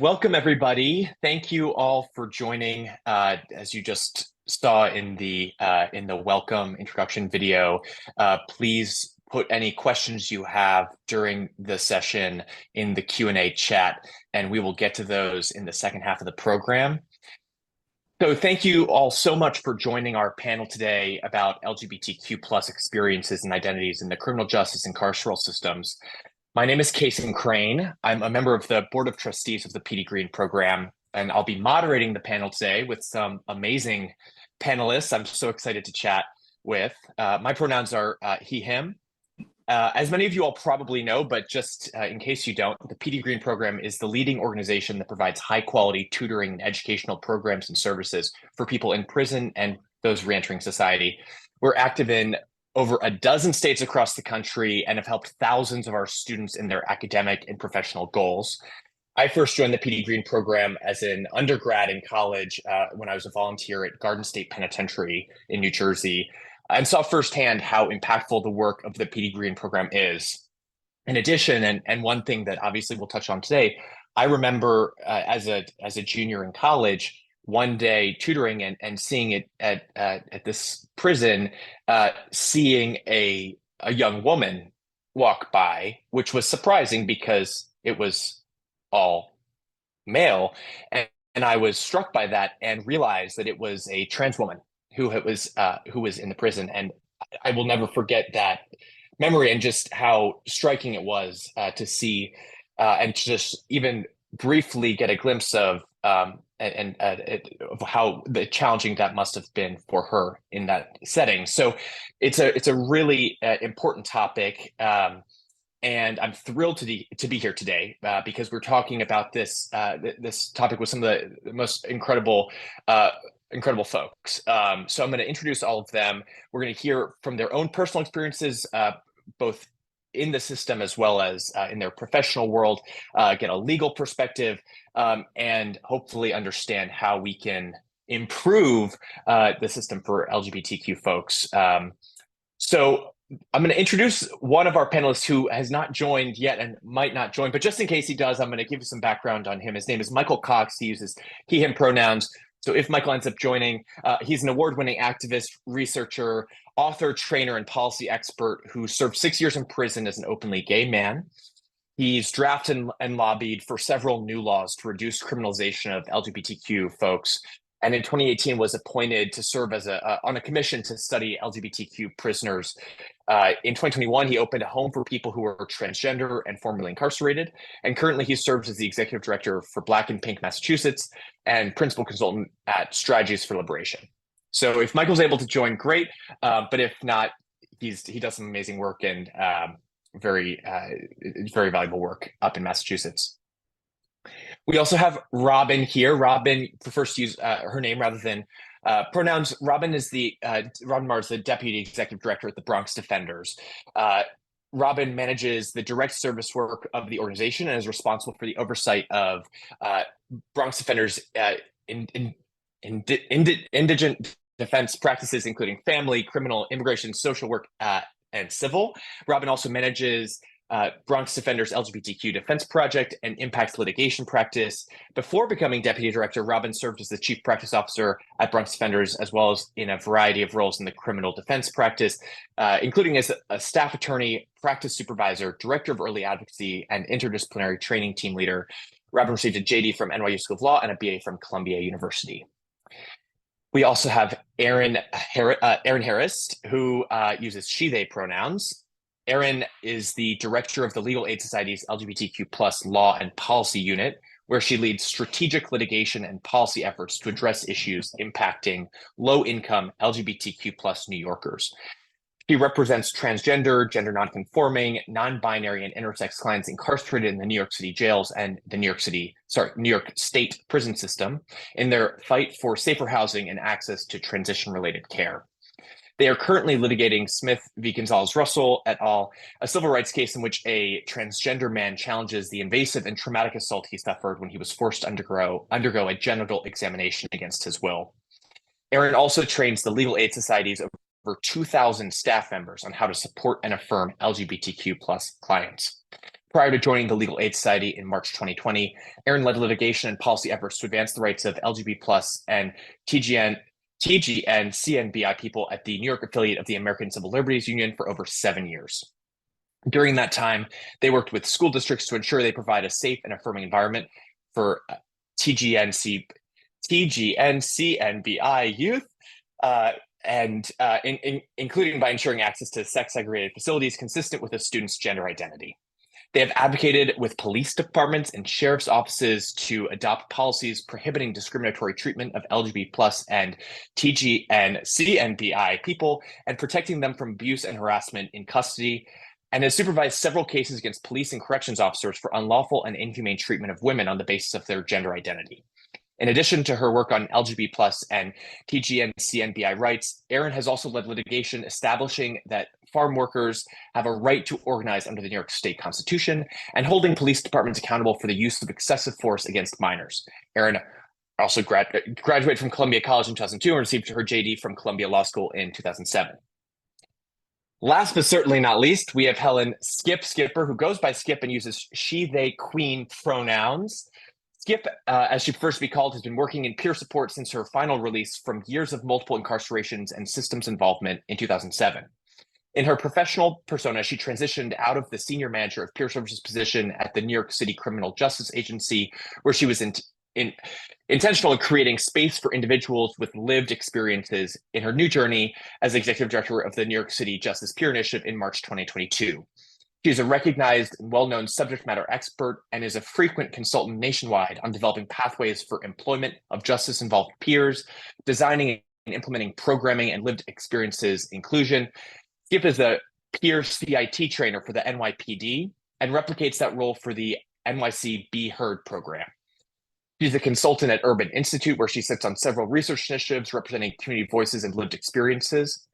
Welcome, everybody. Thank you all for joining. As you just saw in the welcome introduction video, please put any questions you have during the session in the Q&A chat, and we will get to those in the second half of the program. So thank you all so much for joining our panel today about LGBTQ plus experiences and identities in the criminal justice and carceral systems. My name is Kason Crane. I'm a member of the Board of Trustees of the PD Green program, and I'll be moderating the panel today with some amazing panelists I'm so excited to chat with. My pronouns are he, him. As many of you all probably know, but just in case you don't, the PD Green program is the leading organization that provides high-quality tutoring and educational programs and services for people in prison and those reentering society. We're active in over a dozen states across the country and have helped thousands of our students in their academic and professional goals. I first joined the PD Green program as an undergrad in college when I was a volunteer at Garden State Penitentiary in New Jersey, and saw firsthand how impactful the work of the PD Green program is. In addition, and one thing that obviously we'll touch on today, I remember as a junior in college, one day tutoring and seeing it at this prison, seeing a young woman walk by, which was surprising because it was all male, and I was struck by that and realized that it was a trans woman who was in the prison, and I will never forget that memory and just how striking it was to see and to just even briefly get a glimpse of of how challenging that must have been for her in that setting. So it's a really important topic, and I'm thrilled to be here today because we're talking about this topic with some of the most incredible folks. So I'm going to introduce all of them. We're going to hear from their own personal experiences, both in the system as well as in their professional world, get a legal perspective, and hopefully understand how we can improve the system for LGBTQ folks. So I'm going to introduce one of our panelists who has not joined yet and might not join, but just in case he does, I'm going to give you some background on him. His name is Michael Cox. He uses he, him pronouns. So if Michael ends up joining, he's an award-winning activist, researcher, author, trainer, and policy expert who served 6 years in prison as an openly gay man. He's drafted and lobbied for several new laws to reduce criminalization of LGBTQ folks, and in 2018 was appointed to serve as on a commission to study LGBTQ prisoners. In 2021, he opened a home for people who are transgender and formerly incarcerated, and currently he serves as the executive director for Black and Pink Massachusetts and principal consultant at Strategies for Liberation. So if Michael's able to join, great, but if not, he does some amazing work and very valuable work up in Massachusetts. We also have Robin here. Robin prefers to use her name rather than pronouns. Robin Marr is the deputy executive director at the Bronx Defenders. Robin manages the direct service work of the organization and is responsible for the oversight of Bronx Defenders indigent defense practices, including family, criminal, immigration, social work, and civil. Robin also manages Bronx Defenders LGBTQ Defense Project and Impact Litigation Practice. Before becoming deputy director, Robin served as the chief practice officer at Bronx Defenders, as well as in a variety of roles in the criminal defense practice, including as a staff attorney, practice supervisor, director of early advocacy, and interdisciplinary training team leader. Robin received a JD from NYU School of Law and a BA from Columbia University. We also have Erin Harris, who uses she, they pronouns. Erin is the director of the Legal Aid Society's LGBTQ plus law and policy unit, where she leads strategic litigation and policy efforts to address issues impacting low-income LGBTQ plus New Yorkers. She represents transgender, gender nonconforming, non-binary, and intersex clients incarcerated in the New York City jails and the New York State prison system in their fight for safer housing and access to transition-related care. They are currently litigating Smith v. Gonzalez-Russell et al., a civil rights case in which a transgender man challenges the invasive and traumatic assault he suffered when he was forced to undergo a genital examination against his will. Erin also trains the Legal Aid Society's over 2,000 staff members on how to support and affirm LGBTQ plus clients. Prior to joining the Legal Aid Society in March 2020, Erin led litigation and policy efforts to advance the rights of LGBT plus and TGN-CNBI people at the New York affiliate of the American Civil Liberties Union for over 7 years. During that time, they worked with school districts to ensure they provide a safe and affirming environment for TGN-CNBI youth, including by ensuring access to sex-segregated facilities consistent with a student's gender identity. They have advocated with police departments and sheriff's offices to adopt policies prohibiting discriminatory treatment of LGBT plus and TGN-CNBI people and protecting them from abuse and harassment in custody, and has supervised several cases against police and corrections officers for unlawful and inhumane treatment of women on the basis of their gender identity. In addition to her work on LGBT plus and TGN-CNBI rights, Erin has also led litigation establishing that farm workers have a right to organize under the New York State Constitution and holding police departments accountable for the use of excessive force against minors. Erin also graduated from Columbia College in 2002 and received her JD from Columbia Law School in 2007. Last but certainly not least, we have Helen Skipper, who goes by Skip and uses she, they, queen pronouns. Skip, as she prefers to be called, has been working in peer support since her final release from years of multiple incarcerations and systems involvement in 2007. In her professional persona, she transitioned out of the senior manager of peer services position at the New York City Criminal Justice Agency, where she was intentional in creating space for individuals with lived experiences in her new journey as executive director of the New York City Justice Peer Initiative in March 2022. She is a recognized and well-known subject matter expert and is a frequent consultant nationwide on developing pathways for employment of justice-involved peers, designing and implementing programming and lived experiences inclusion. Skip is a peer CIT trainer for the NYPD and replicates that role for the NYC Be Heard program. She's a consultant at Urban Institute, where she sits on several research initiatives representing community voices and lived experiences.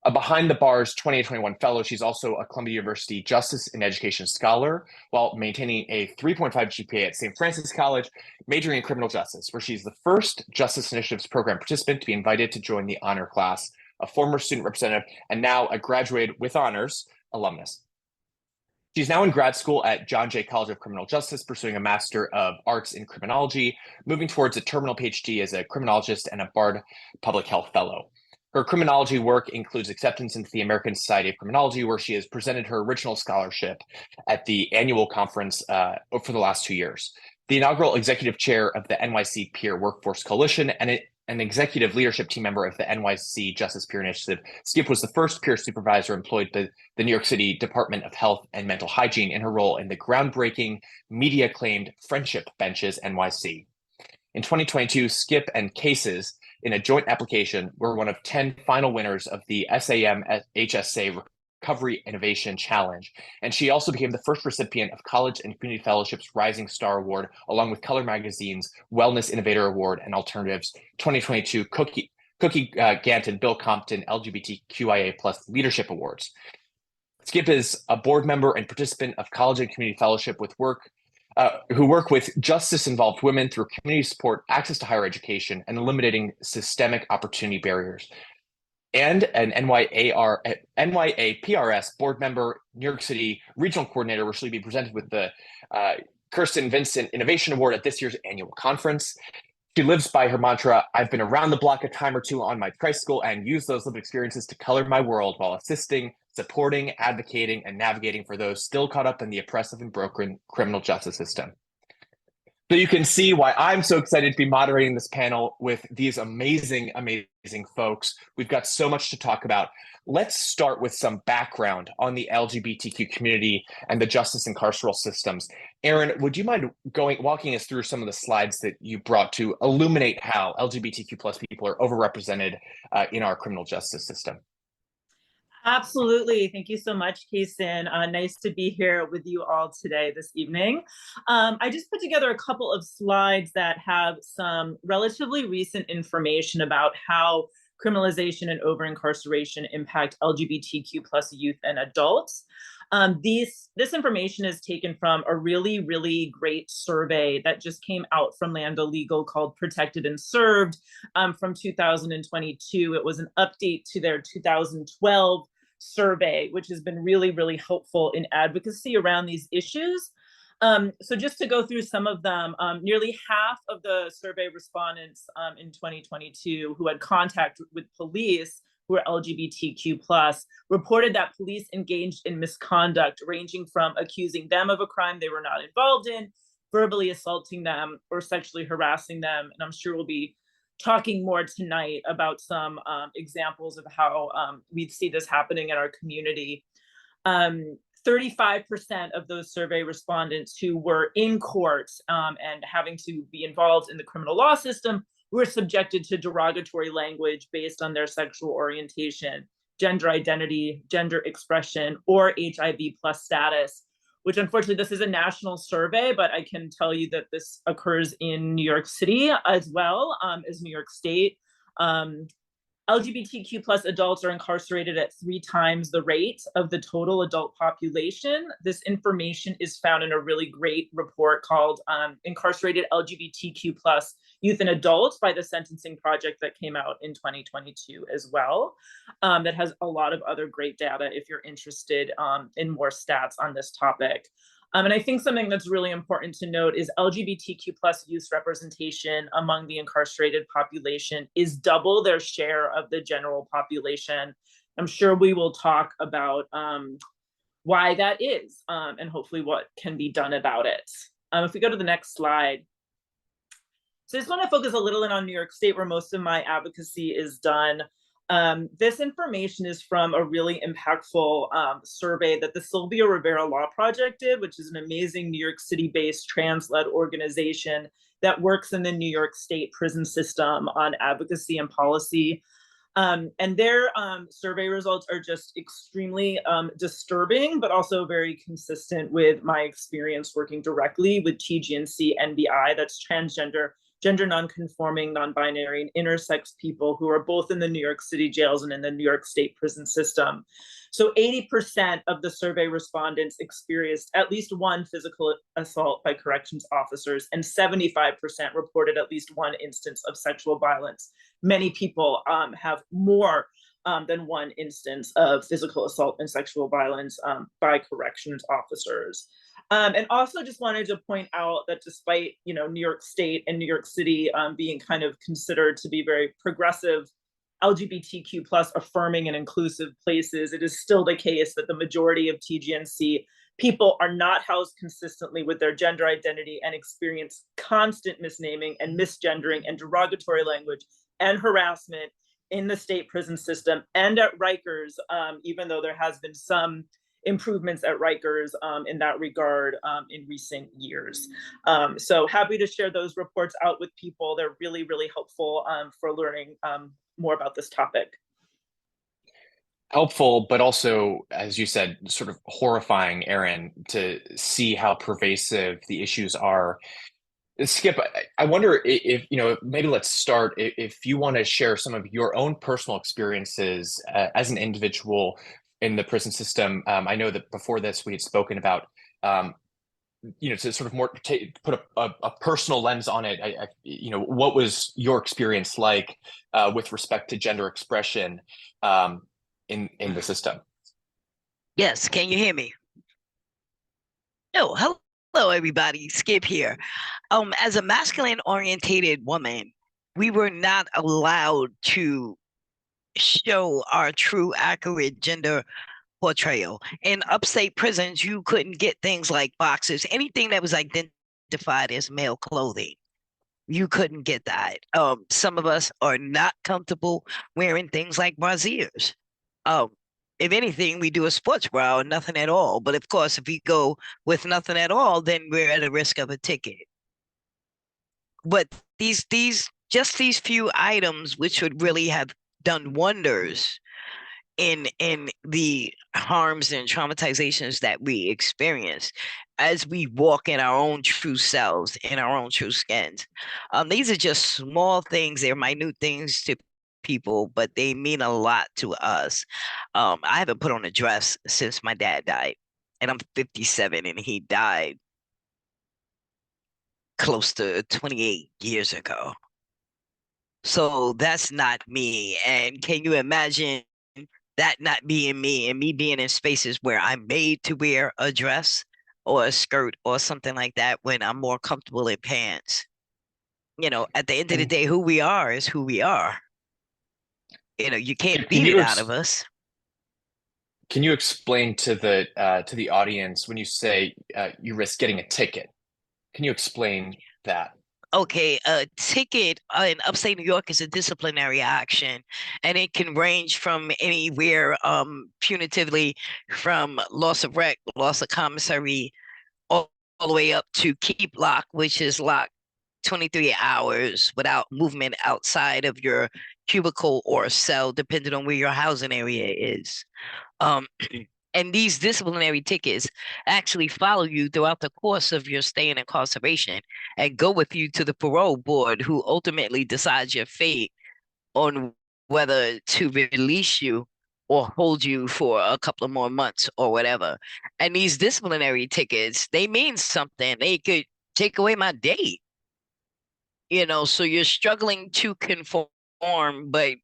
A Behind the Bars 2021 fellow, she's also a Columbia University Justice and Education Scholar, while maintaining a 3.5 GPA at St. Francis College, majoring in criminal justice, where she's the first Justice Initiatives program participant to be invited to join the honor class, a former student representative, and now a graduated with honors alumnus. She's now in grad school at John Jay College of Criminal Justice, pursuing a Master of Arts in Criminology, moving towards a terminal PhD as a criminologist and a Bard Public Health Fellow. Her criminology work includes acceptance into the American Society of Criminology, where she has presented her original scholarship at the annual conference for the last 2 years. The inaugural executive chair of the NYC Peer Workforce Coalition and an executive leadership team member of the NYC Justice Peer Initiative, Skip was the first peer supervisor employed by the New York City Department of Health and Mental Hygiene in her role in the groundbreaking, media-acclaimed Friendship Benches NYC. In 2022, Skip and Cases, in a joint application, were one of 10 final winners of the SAM HSA Recovery Innovation Challenge, and she also became the first recipient of College and Community Fellowship's Rising Star Award, along with Color Magazine's Wellness Innovator Award and Alternatives 2022 Cookie Gant and Bill Compton LGBTQIA+ Leadership Awards. Skip is a board member and participant of College and Community Fellowship who work with justice-involved women through community support, access to higher education, and eliminating systemic opportunity barriers. And an NYAPRS board member, New York City regional coordinator, where she'll be presented with the Kirsten Vincent Innovation Award at this year's annual conference. She lives by her mantra, I've been around the block a time or two on my tricycle and used those lived experiences to color my world while assisting, supporting, advocating, and navigating for those still caught up in the oppressive and broken criminal justice system. So you can see why I'm so excited to be moderating this panel with these amazing, amazing folks. We've got so much to talk about. Let's start with some background on the LGBTQ community and the justice and carceral systems. Erin, would you mind walking us through some of the slides that you brought to illuminate how LGBTQ plus people are overrepresented in our criminal justice system? Absolutely. Thank you so much, Kaysen. Nice to be here with you all today, this evening. I just put together a couple of slides that have some relatively recent information about how criminalization and over-incarceration impact LGBTQ plus youth and adults. This information is taken from a really, really great survey that just came out from Lambda Legal called Protected and Served from 2022. It was an update to their 2012 survey, which has been really, really helpful in advocacy around these issues. So just to go through some of them, nearly half of the survey respondents in 2022 who had contact with police who are LGBTQ plus reported that police engaged in misconduct ranging from accusing them of a crime they were not involved in, verbally assaulting them, or sexually harassing them. And I'm sure we'll be talking more tonight about some examples of how we see this happening in our community. 35% of those survey respondents who were in court and having to be involved in the criminal law system were subjected to derogatory language based on their sexual orientation, gender identity, gender expression, or HIV plus status, which unfortunately this is a national survey, but I can tell you that this occurs in New York City as well as New York State. LGBTQ plus adults are incarcerated at 3 times the rate of the total adult population. This information is found in a really great report called Incarcerated LGBTQ plus Youth and Adults by the Sentencing Project that came out in 2022 as well. That has a lot of other great data if you're interested in more stats on this topic. And I think something that's really important to note is LGBTQ plus youth representation among the incarcerated population is double their share of the general population. I'm sure we will talk about why that is and hopefully what can be done about it. If we go to the next slide. So I just want to focus a little in on New York State, where most of my advocacy is done. This information is from a really impactful survey that the Sylvia Rivera Law Project did, which is an amazing New York City-based trans-led organization that works in the New York State prison system on advocacy and policy. And their survey results are just extremely disturbing, but also very consistent with my experience working directly with TGNC NBI, that's transgender, gender nonconforming, non-binary, and intersex people who are both in the New York City jails and in the New York State prison system. So 80% of the survey respondents experienced at least one physical assault by corrections officers, and 75% reported at least one instance of sexual violence. Many people have more than one instance of physical assault and sexual violence by corrections officers. And also just wanted to point out that despite, New York State and New York City being kind of considered to be very progressive, LGBTQ plus affirming and inclusive places, it is still the case that the majority of TGNC people are not housed consistently with their gender identity and experience constant misnaming and misgendering and derogatory language and harassment in the state prison system and at Rikers, even though there has been some improvements at Rikers in that regard in recent years. So happy to share those reports out with people. They're really, really helpful for learning more about this topic. Helpful, but also, as you said, sort of horrifying, Erin, to see how pervasive the issues are. Skip, I wonder if, maybe let's start if you want to share some of your own personal experiences as an individual in the prison system. I know that before this we had spoken about, to sort of more put a personal lens on it. What was your experience like with respect to gender expression in the system? Yes, can you hear me? Oh, hello everybody, Skip here. As a masculine orientated woman, we were not allowed to show our true accurate gender portrayal. In upstate prisons, you couldn't get things like boxers, anything that was identified as male clothing. You couldn't get that. Some of us are not comfortable wearing things like brasiers. If anything, we do a sports bra or nothing at all. But of course, if we go with nothing at all, then we're at a risk of a ticket. But these few items, which would really have done wonders in the harms and traumatizations that we experience as we walk in our own true selves, in our own true skins. These are just small things. They're minute things to people, but they mean a lot to us. I haven't put on a dress since my dad died, and I'm 57, and he died close to 28 years ago. So that's not me. And can you imagine that not being me and me being in spaces where I'm made to wear a dress or a skirt or something like that when I'm more comfortable in pants. At the end of the And day, who we are is who we are. You can't can beat you it out of us. can you explain to the audience when you say you risk getting a ticket? Can you explain that? Okay, a ticket in upstate New York is a disciplinary action, and it can range from anywhere punitively from loss of rec, loss of commissary, all the way up to keep lock, which is locked 23 hours without movement outside of your cubicle or cell, depending on where your housing area is. Um, and these disciplinary tickets actually follow you throughout the course of your stay in incarceration and go with you to the parole board, who ultimately decides your fate on whether to release you or hold you for a couple of more months or whatever. And these disciplinary tickets, they mean something. They could take away my date, so you're struggling to conform, but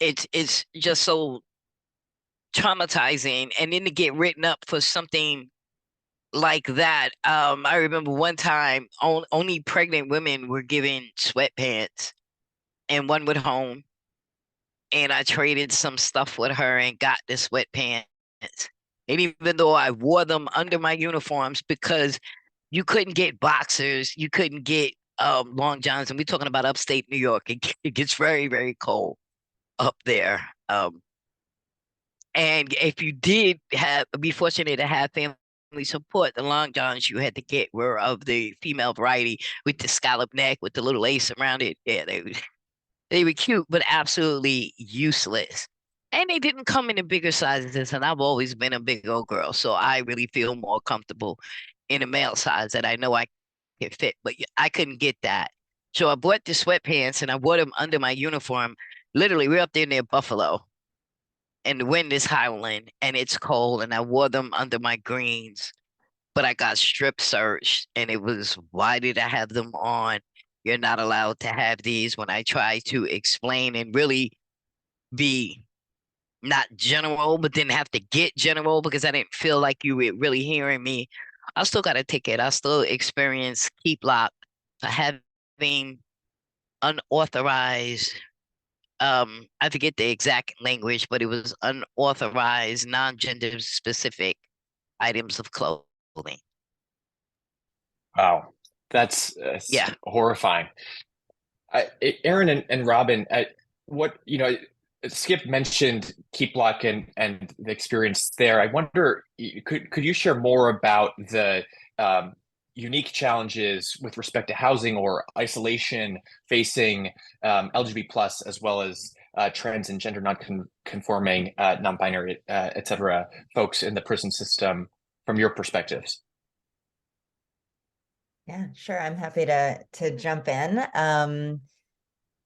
it's just so traumatizing. And then to get written up for something like that. I remember one time only pregnant women were given sweatpants, and one went home, and I traded some stuff with her and got the sweatpants. And even though I wore them under my uniforms, because you couldn't get boxers, you couldn't get long johns, and we're talking about upstate New York. It gets very, very cold up there. And if you did be fortunate to have family support, the long johns you had to get were of the female variety with the scallop neck with the little lace around it. Yeah, they were cute, but absolutely useless. And they didn't come in the bigger sizes, and I've always been a big old girl, so I really feel more comfortable in a male size that I know I can fit, but I couldn't get that. So I bought the sweatpants and I wore them under my uniform. Literally, we're up there near Buffalo, and the wind is howling and it's cold, and I wore them under my greens, but I got strip searched, and it was, why did I have them on? You're not allowed to have these. When I try to explain and really be not general, but didn't have to get general because I didn't feel like you were really hearing me, I still got a ticket. I still experience keep lock for having unauthorized, I forget the exact language, but it was unauthorized, non-gender specific items of clothing. Wow, that's Yeah. horrifying. Aaron and Robin, what Skip mentioned Keep Lock and the experience there. I wonder, could you share more about the unique challenges with respect to housing or isolation facing LGBT plus as well as trans and gender non-conforming, non-binary, etc. folks in the prison system from your perspectives? Yeah, sure. I'm happy to jump in.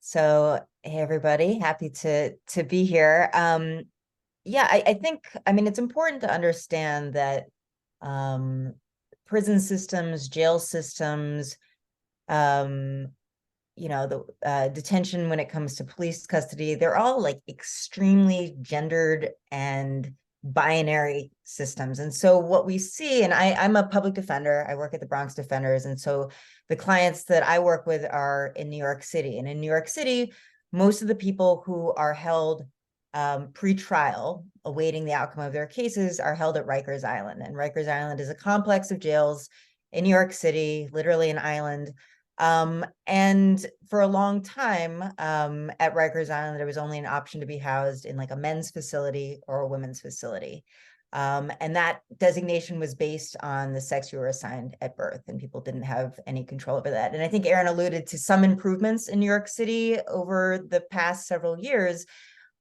So hey everybody, happy to be here. Yeah, I think, I mean, it's important to understand that prison systems, jail systems, the detention when it comes to police custody, they're all like extremely gendered and binary systems. And so what we see, and I'm a public defender, I work at the Bronx Defenders. And so the clients that I work with are in New York City. And in New York City, most of the people who are held pre-trial, awaiting the outcome of their cases, are held at Rikers Island. And Rikers Island is a complex of jails in New York City, literally an island. And for a long time, at Rikers Island, there was only an option to be housed in like a men's facility or a women's facility. And that designation was based on the sex you were assigned at birth, and people didn't have any control over that. And I think Aaron alluded to some improvements in New York City over the past several years.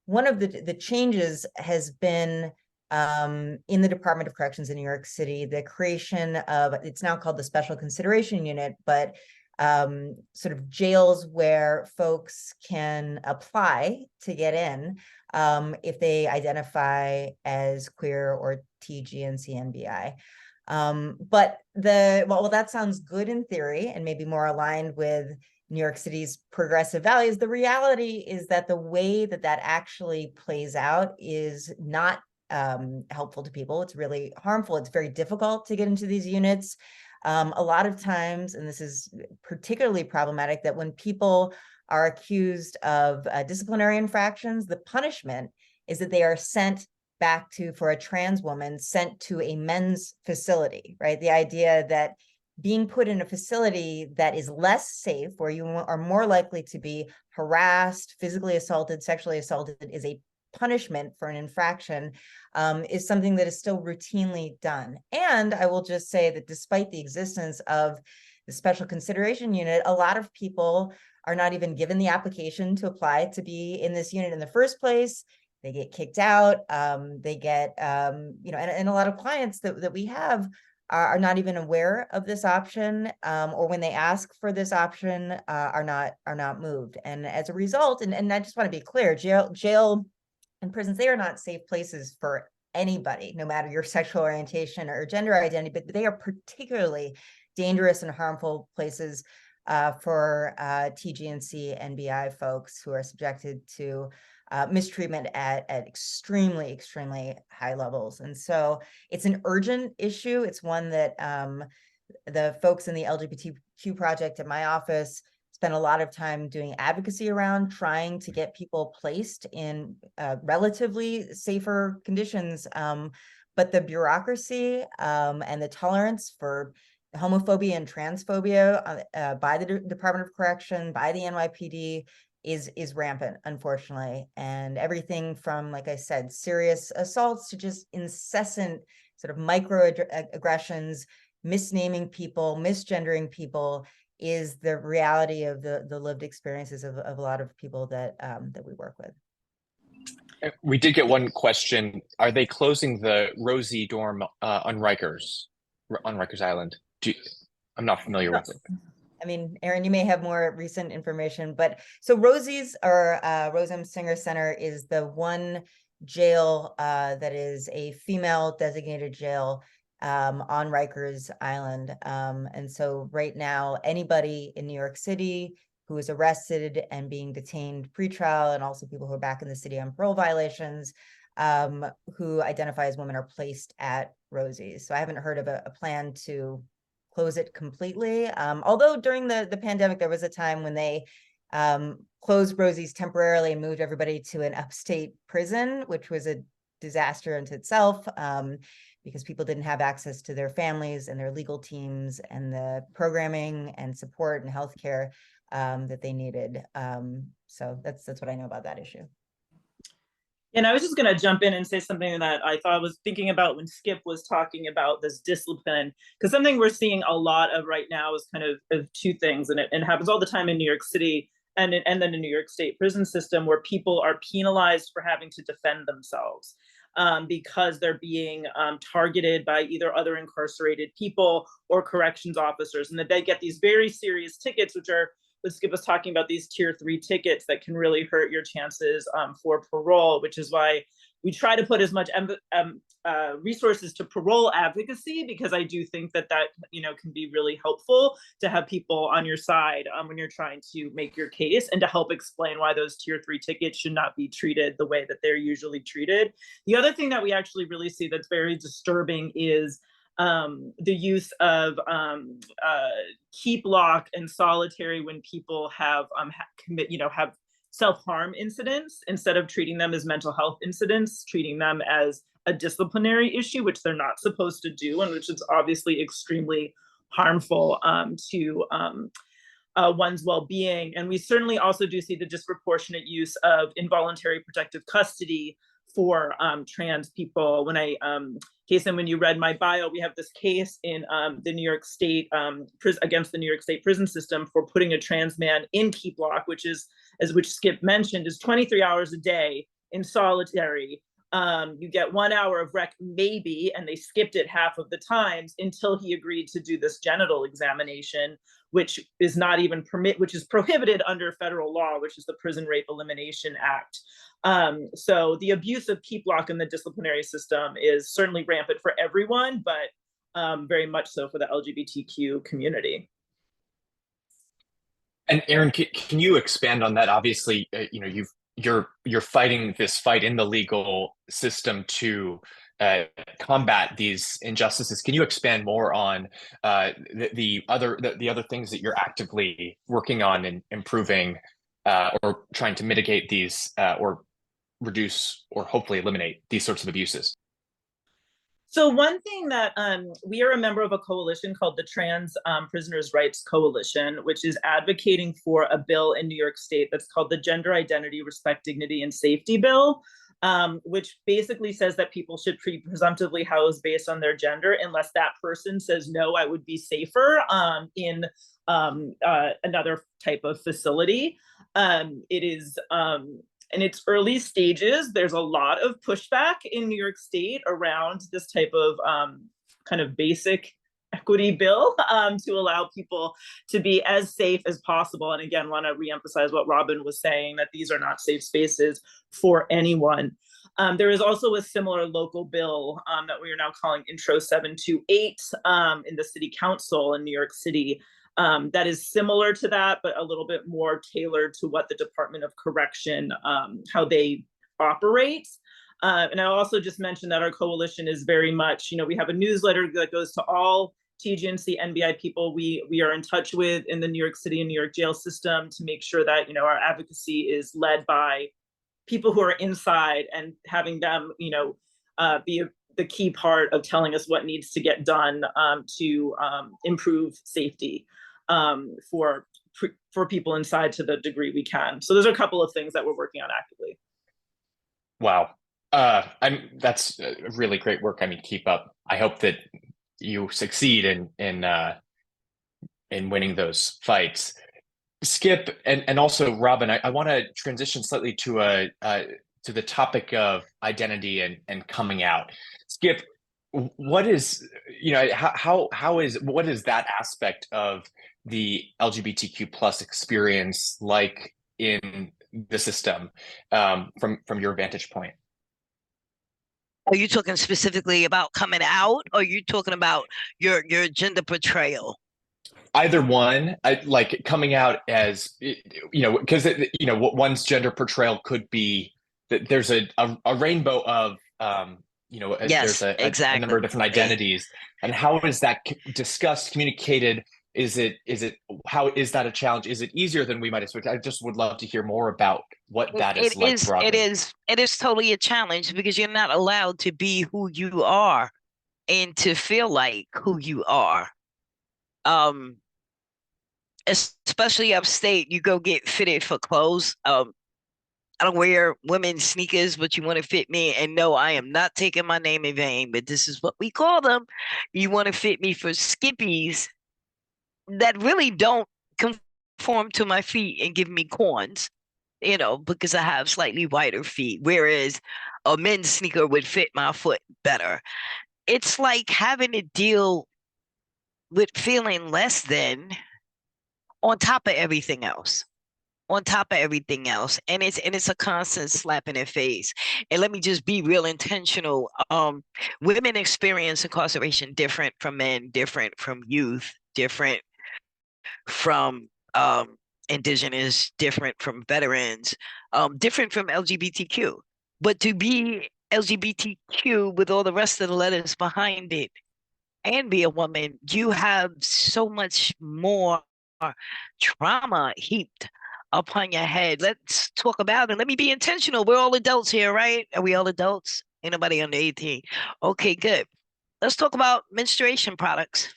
One of the changes has been in the Department of Corrections in New York City, the creation of, it's now called the Special Consideration Unit, but sort of jails where folks can apply to get in if they identify as queer or TGNCNBI. But well, that sounds good in theory and maybe more aligned with New York City's progressive values. The reality is that the way that that actually plays out is not helpful to people. It's really harmful. It's very difficult to get into these units. A lot of times, and this is particularly problematic, that when people are accused of disciplinary infractions, the punishment is that they are sent back to, for a trans woman, sent to a men's facility, right? The idea that being put in a facility that is less safe, where you are more likely to be harassed, physically assaulted, sexually assaulted, is a punishment for an infraction, is something that is still routinely done. And I will just say that despite the existence of the special consideration unit, a lot of people are not even given the application to apply to be in this unit in the first place. They get kicked out. They get, and a lot of clients that we have are not even aware of this option, or when they ask for this option, are not moved. And as a result, and I just want to be clear, jail and prisons, they are not safe places for anybody, no matter your sexual orientation or gender identity, but they are particularly dangerous and harmful places for TG&C and BI folks who are subjected to mistreatment at extremely, extremely high levels. And so it's an urgent issue. It's one that the folks in the LGBTQ project at my office spent a lot of time doing advocacy around, trying to get people placed in relatively safer conditions. But the bureaucracy and the tolerance for homophobia and transphobia by the Department of Correction, by the NYPD, is rampant, unfortunately. And everything from, like I said, serious assaults to just incessant sort of microaggressions, misnaming people, misgendering people, is the reality of the lived experiences of a lot of people that we work with. We did get one question. Are they closing the Rosie dorm on Rikers Island? I'm not familiar with it. I mean, Aaron, you may have more recent information, but so Rosie's, or Roseum Singer Center, is the one jail that is a female designated jail on Rikers Island. And so right now, anybody in New York City who is arrested and being detained pretrial, and also people who are back in the city on parole violations, who identify as women, are placed at Rosie's. So I haven't heard of a plan to close it completely. Although during the pandemic, there was a time when they closed Rosie's temporarily and moved everybody to an upstate prison, which was a disaster into itself, because people didn't have access to their families and their legal teams and the programming and support and healthcare that they needed. So that's what I know about that issue. And I was just going to jump in and say something that I thought I was thinking about when Skip was talking about this discipline, because something we're seeing a lot of right now is kind of two things, and it happens all the time in New York City and then the New York State prison system, where people are penalized for having to defend themselves because they're being targeted by either other incarcerated people or corrections officers, and that they get these very serious tickets, which are, Skip was talking about, these tier 3 tickets that can really hurt your chances for parole, which is why we try to put as much resources to parole advocacy, because I do think that can be really helpful to have people on your side when you're trying to make your case, and to help explain why those tier 3 tickets should not be treated the way that they're usually treated. The other thing that we actually really see that's very disturbing is the use of keep lock and solitary when people have have self-harm incidents, instead of treating them as mental health incidents, treating them as a disciplinary issue, which they're not supposed to do, and which is obviously extremely harmful to one's well-being. And we certainly also do see the disproportionate use of involuntary protective custody for trans people. When you read my bio, we have this case in the New York State against the New York State prison system for putting a trans man in keep lock, which Skip mentioned, is 23 hours a day in solitary. You get 1 hour of rec maybe, and they skipped it half of the times until he agreed to do this genital examination, which is not even which is prohibited under federal law, which is the Prison Rape Elimination Act. So the abuse of keep lock in the disciplinary system is certainly rampant for everyone, but very much so for the LGBTQ community. And Aaron, can you expand on that? Obviously, you're fighting this fight in the legal system to combat these injustices. Can you expand more on the other things that you're actively working on and improving or trying to mitigate these or reduce or hopefully eliminate these sorts of abuses? So one thing that we are a member of a coalition called the Trans Prisoners' Rights Coalition, which is advocating for a bill in New York State that's called the Gender Identity, Respect, Dignity, and Safety Bill, which basically says that people should be presumptively housed based on their gender unless that person says, no, I would be safer in another type of facility. It is in its early stages. There's a lot of pushback in New York State around this type of kind of basic equity bill to allow people to be as safe as possible. And again, want to reemphasize what Robin was saying, that these are not safe spaces for anyone. There is also a similar local bill that we are now calling Intro 728 in the city council in New York City, that is similar to that, but a little bit more tailored to what the Department of Correction, how they operate. And I'll also just mention that our coalition is very much, we have a newsletter that goes to all TGNC NBI people we are in touch with in the New York City and New York jail system to make sure that, our advocacy is led by people who are inside and having them, be the key part of telling us what needs to get done to improve safety for people inside to the degree we can. So those are a couple of things that we're working on actively. Wow. That's really great work. I mean, keep up. I hope that you succeed in winning those fights. Skip and also Robin, I want to transition slightly to the topic of identity and coming out. Skip, what is what is that aspect of the LGBTQ plus experience like in the system from your vantage point? Are you talking specifically about coming out, or are you talking about your gender portrayal? Either one. I like coming out as because one's gender portrayal could be that there's a rainbow of Yes, there's a exactly. number of different identities, and how is that discussed, communicated? How is that a challenge? Is it easier than we might expect? I just would love to hear more about what that is like broadly. It is totally a challenge because you're not allowed to be who you are and to feel like who you are. Especially upstate, you go get fitted for clothes. I don't wear women's sneakers, but you want to fit me. And no, I am not taking my name in vain, but this is what we call them. You want to fit me for skippies that really don't conform to my feet and give me corns, because I have slightly wider feet, whereas a men's sneaker would fit my foot better. It's like having to deal with feeling less than on top of everything else. And it's a constant slap in the face. And let me just be real intentional. Women experience incarceration different from men, different from youth, different from indigenous, different from veterans, different from LGBTQ. But to be LGBTQ with all the rest of the letters behind it and be a woman, you have so much more trauma heaped upon your head. Let's talk about it. Let me be intentional. We're all adults here, right? Are we all adults? Ain't nobody under 18. Okay, good. Let's talk about menstruation products.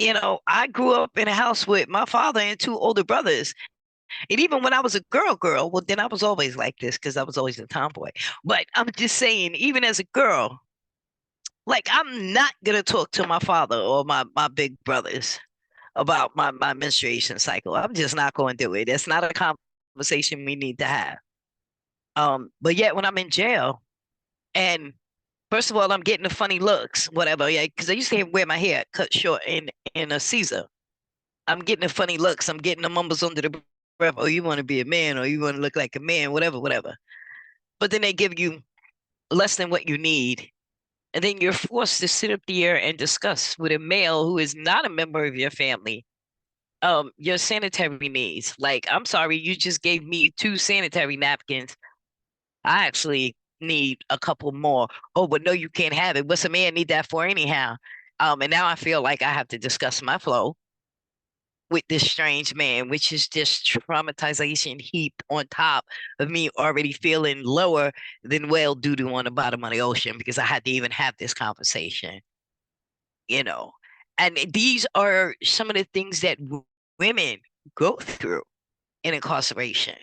I grew up in a house with my father and two older brothers. And even when I was a girl, well, then I was always like this because I was always a tomboy. But I'm just saying, even as a girl, like I'm not going to talk to my father or my big brothers about my menstruation cycle. I'm just not going to do it. It's not a conversation we need to have. But yet when I'm in jail, and first of all, I'm getting the funny looks, whatever, yeah, because I used to wear my hair cut short in a Caesar. I'm getting the funny looks. I'm getting the mumbles under the breath. Oh, you want to be a man, or you want to look like a man, whatever. But then they give you less than what you need. And then you're forced to sit up there and discuss with a male who is not a member of your family your sanitary needs. Like, I'm sorry, you just gave me 2 sanitary napkins. I actually need a couple more. Oh, but no, you can't have it. What's a man need that for anyhow? And now I feel like I have to discuss my flow with this strange man, which is just traumatization heaped on top of me already feeling lower than whale doo-doo on the bottom of the ocean because I had to even have this conversation, you know. And these are some of the things that women go through in incarceration.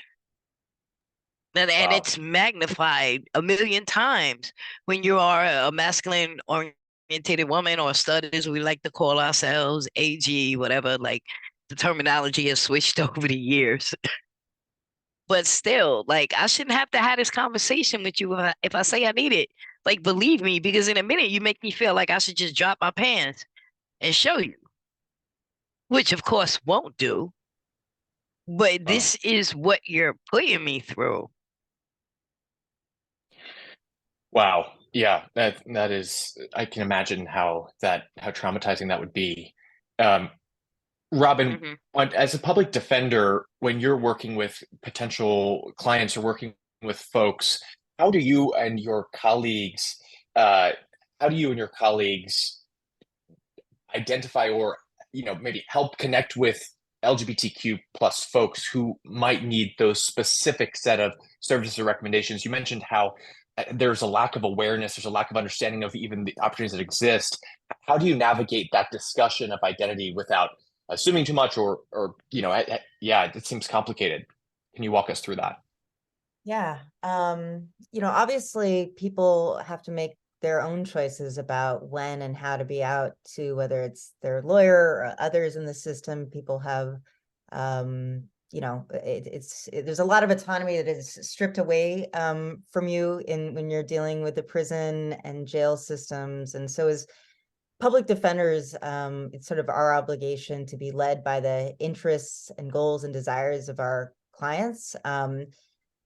And Wow. it's magnified a million times when you are a masculine orientated woman, or stud as we like to call ourselves, AG, whatever, like the terminology has switched over the years. But still, like, I shouldn't have to have this conversation with you if I say I need it. Like, believe me, because in a minute you make me feel like I should just drop my pants and show you, which of course won't do. But Oh. this is what you're putting me through. Wow. Yeah, that is, I can imagine how traumatizing that would be. Um, Robin, Hmm. as a public defender, when you're working with potential clients or working with folks, how do you and your colleagues, uh, how do you and your colleagues identify or maybe help connect with LGBTQ plus folks who might need those specific set of services or recommendations? You mentioned how there's a lack of awareness, there's a lack of understanding of even the opportunities that exist. How do you navigate that discussion of identity without assuming too much, or yeah, it seems complicated. Can you walk us through that? Yeah. Obviously people have to make their own choices about when and how to be out to, whether it's their lawyer or others in the system. People have, there's a lot of autonomy that is stripped away from you when you're dealing with the prison and jail systems. And so as public defenders, it's sort of our obligation to be led by the interests and goals and desires of our clients.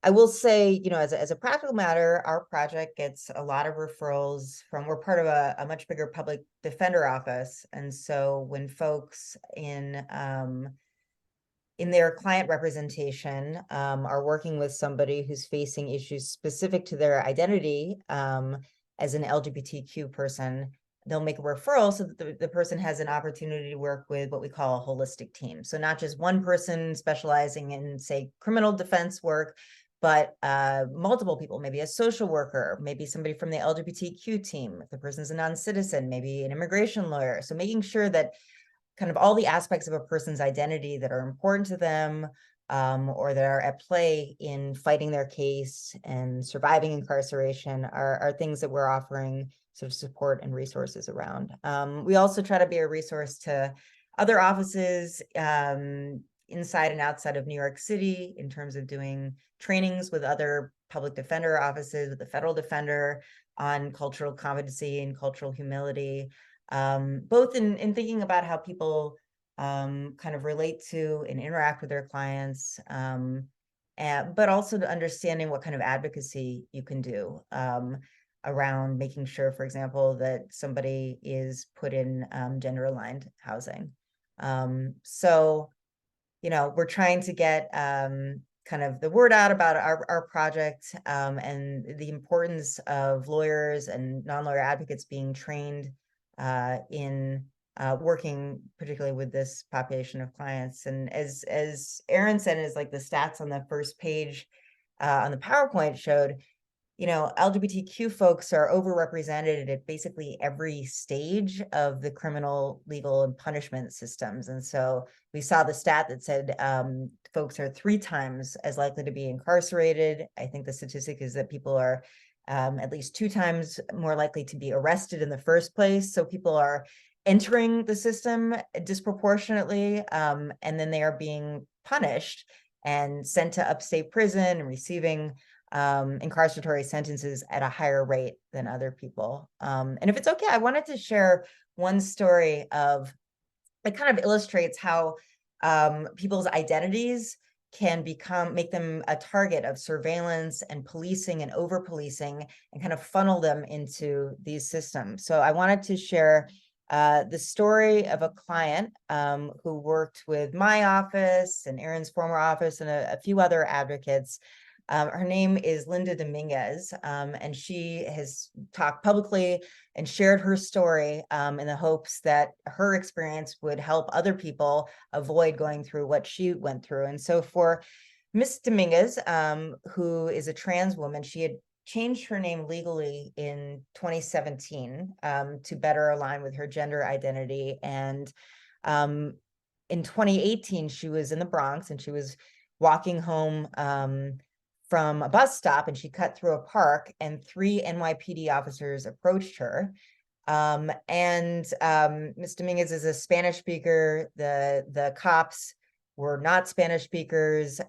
I will say, as a practical matter, our project gets a lot of referrals we're part of a much bigger public defender office. And so when folks in their client representation are working with somebody who's facing issues specific to their identity as an LGBTQ person, they'll make a referral so that the person has an opportunity to work with what we call a holistic team. So not just one person specializing in, say, criminal defense work, but multiple people, maybe a social worker, maybe somebody from the LGBTQ team. If the person's a non-citizen, maybe an immigration lawyer. So making sure that kind of all the aspects of a person's identity that are important to them or that are at play in fighting their case and surviving incarceration are things that we're offering sort of support and resources around. We also try to be a resource to other offices inside and outside of New York City in terms of doing trainings with other public defender offices, with the federal defender on cultural competency and cultural humility. Both in thinking about how people kind of relate to and interact with their clients, but also to understanding what kind of advocacy you can do around making sure, for example, that somebody is put in gender-aligned housing. So, we're trying to get kind of the word out about our project and the importance of lawyers and non-lawyer advocates being trained in working particularly with this population of clients. And as Aaron said, is like the stats on the first page on the PowerPoint showed, LGBTQ folks are overrepresented at basically every stage of the criminal, legal, and punishment systems. And so we saw the stat that said folks are 3 times as likely to be incarcerated. I think the statistic is that people are at least 2 times more likely to be arrested in the first place. So people are entering the system disproportionately, and then they are being punished and sent to upstate prison and receiving incarceratory sentences at a higher rate than other people. And if it's okay, I wanted to share one story of, it kind of illustrates how people's identities can make them a target of surveillance and policing and over policing and kind of funnel them into these systems. So I wanted to share the story of a client who worked with my office and Erin's former office and a few other advocates. Her name is Linda Dominguez, and she has talked publicly and shared her story in the hopes that her experience would help other people avoid going through what she went through. And so for Miss Dominguez, who is a trans woman, she had changed her name legally in 2017 to better align with her gender identity. And in 2018, she was in the Bronx and she was walking home from a bus stop, and she cut through a park, and 3 NYPD officers approached her. Ms. Dominguez is a Spanish speaker. The cops were not Spanish speakers.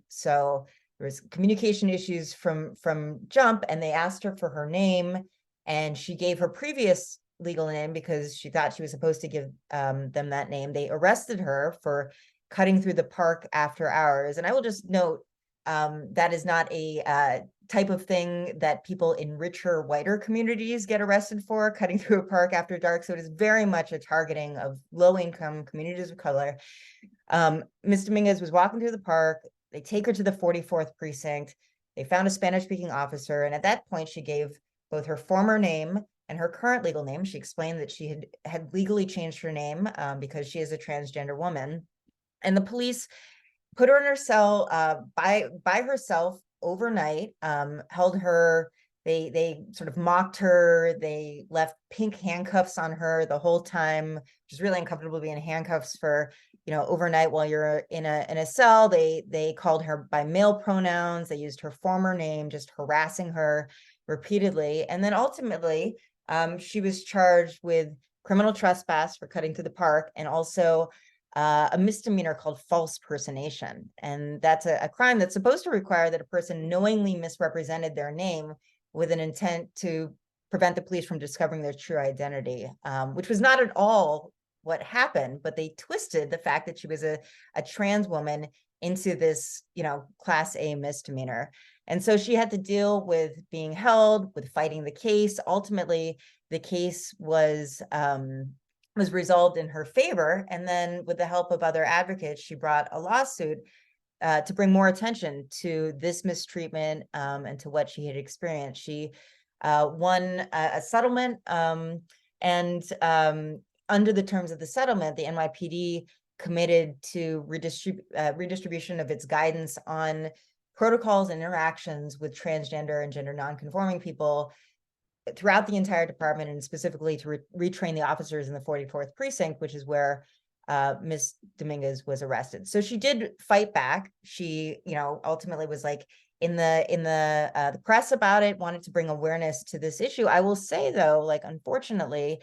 So there was communication issues from jump, and they asked her for her name, and she gave her previous legal name because she thought she was supposed to give them that name. They arrested her for cutting through the park after hours. And I will just note, that is not a type of thing that people in richer, whiter communities get arrested for, cutting through a park after dark. So it is very much a targeting of low-income communities of color. Ms. Dominguez was walking through the park. They take her to the 44th precinct. They found a Spanish-speaking officer, and at that point, she gave both her former name and her current legal name. She explained that she had legally changed her name because she is a transgender woman. And the police put her in her cell by herself overnight, held her. They sort of mocked her. They left pink handcuffs on her the whole time, which is really uncomfortable to be in handcuffs for, overnight while you're in a cell. They called her by male pronouns. They used her former name, just harassing her repeatedly. And then ultimately, she was charged with criminal trespass for cutting through the park, and also a misdemeanor called false personation. And that's a crime that's supposed to require that a person knowingly misrepresented their name with an intent to prevent the police from discovering their true identity, which was not at all what happened, but they twisted the fact that she was a trans woman into this, class A misdemeanor. And so she had to deal with being held, with fighting the case. Ultimately, the case was resolved in her favor. And then with the help of other advocates, she brought a lawsuit to bring more attention to this mistreatment and to what she had experienced. She won a settlement, and under the terms of the settlement, the NYPD committed to redistribution of its guidance on protocols and interactions with transgender and gender nonconforming people throughout the entire department, and specifically to retrain the officers in the 44th precinct, which is where Ms. Dominguez was arrested. So she did fight back. She, ultimately was like in the press about it, wanted to bring awareness to this issue. I will say though, unfortunately,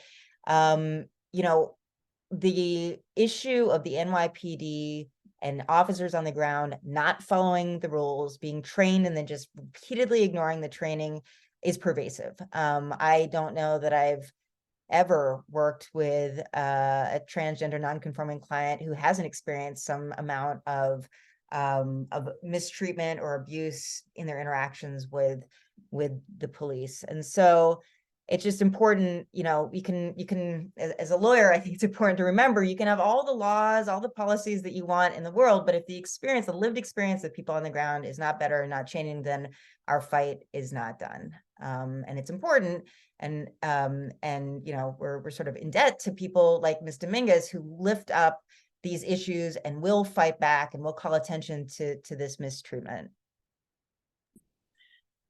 the issue of the NYPD and officers on the ground not following the rules, being trained, and then just repeatedly ignoring the training is pervasive. I don't know that I've ever worked with a transgender nonconforming client who hasn't experienced some amount of mistreatment or abuse in their interactions with the police. And so it's just important, you can, as a lawyer, I think it's important to remember, you can have all the laws, all the policies that you want in the world, but if the lived experience of people on the ground is not better and not changing, then our fight is not done. And it's important. And we're sort of in debt to people like Ms. Dominguez, who lift up these issues and will fight back and will call attention to this mistreatment.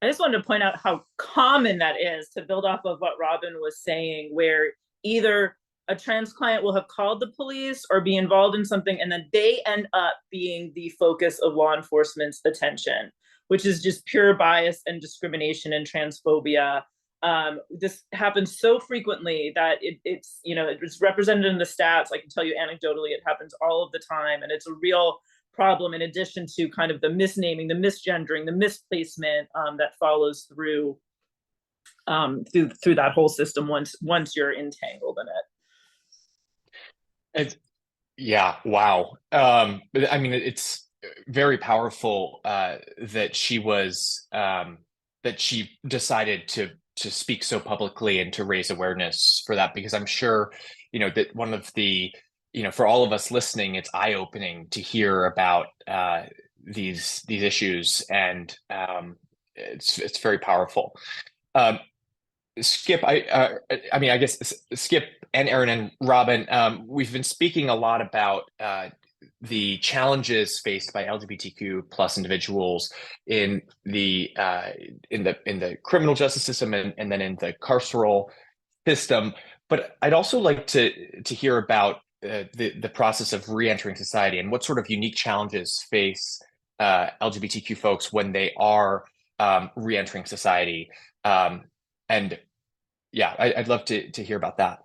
I just wanted to point out how common that is, to build off of what Robin was saying, where either a trans client will have called the police or be involved in something, and then they end up being the focus of law enforcement's attention, which is just pure bias and discrimination and transphobia. This happens so frequently that it's represented in the stats. I can tell you anecdotally, it happens all of the time, and it's a real problem, in addition to kind of the misnaming, the misgendering, the misplacement that follows through that whole system once you're entangled in it. Yeah, wow. But I mean, it's very powerful that she was that she decided to to speak so publicly and to raise awareness for that, because I'm sure, that one of the, for all of us listening, it's eye-opening to hear about these issues, and it's very powerful. Um, Skip, I mean, I guess Skip and Aaron and Robin, we've been speaking a lot about the challenges faced by LGBTQ plus individuals in the criminal justice system, and then in the carceral system. But I'd also like to hear about the process of re-entering society, and what sort of unique challenges face LGBTQ folks when they are re-entering society. And yeah, I'd love to hear about that.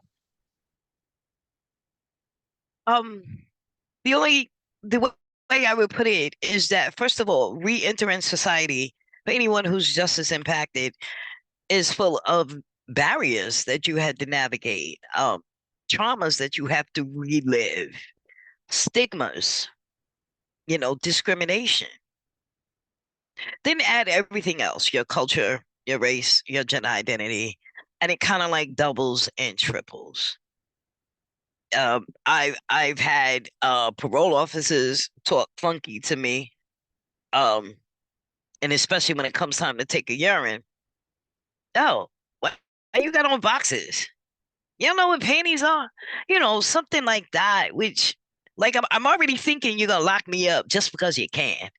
Um, the way I would put it is that, first of all, re-entering society for anyone who's justice impacted is full of barriers that you had to navigate, traumas that you have to relive, stigmas, discrimination. Then add everything else, your culture, your race, your gender identity, and it kind of like doubles and triples. I've had parole officers talk funky to me, and especially when it comes time to take a urine. Oh, what you got on boxes? You don't know what panties are? Something like that, which, like, I'm already thinking you're gonna lock me up just because you can.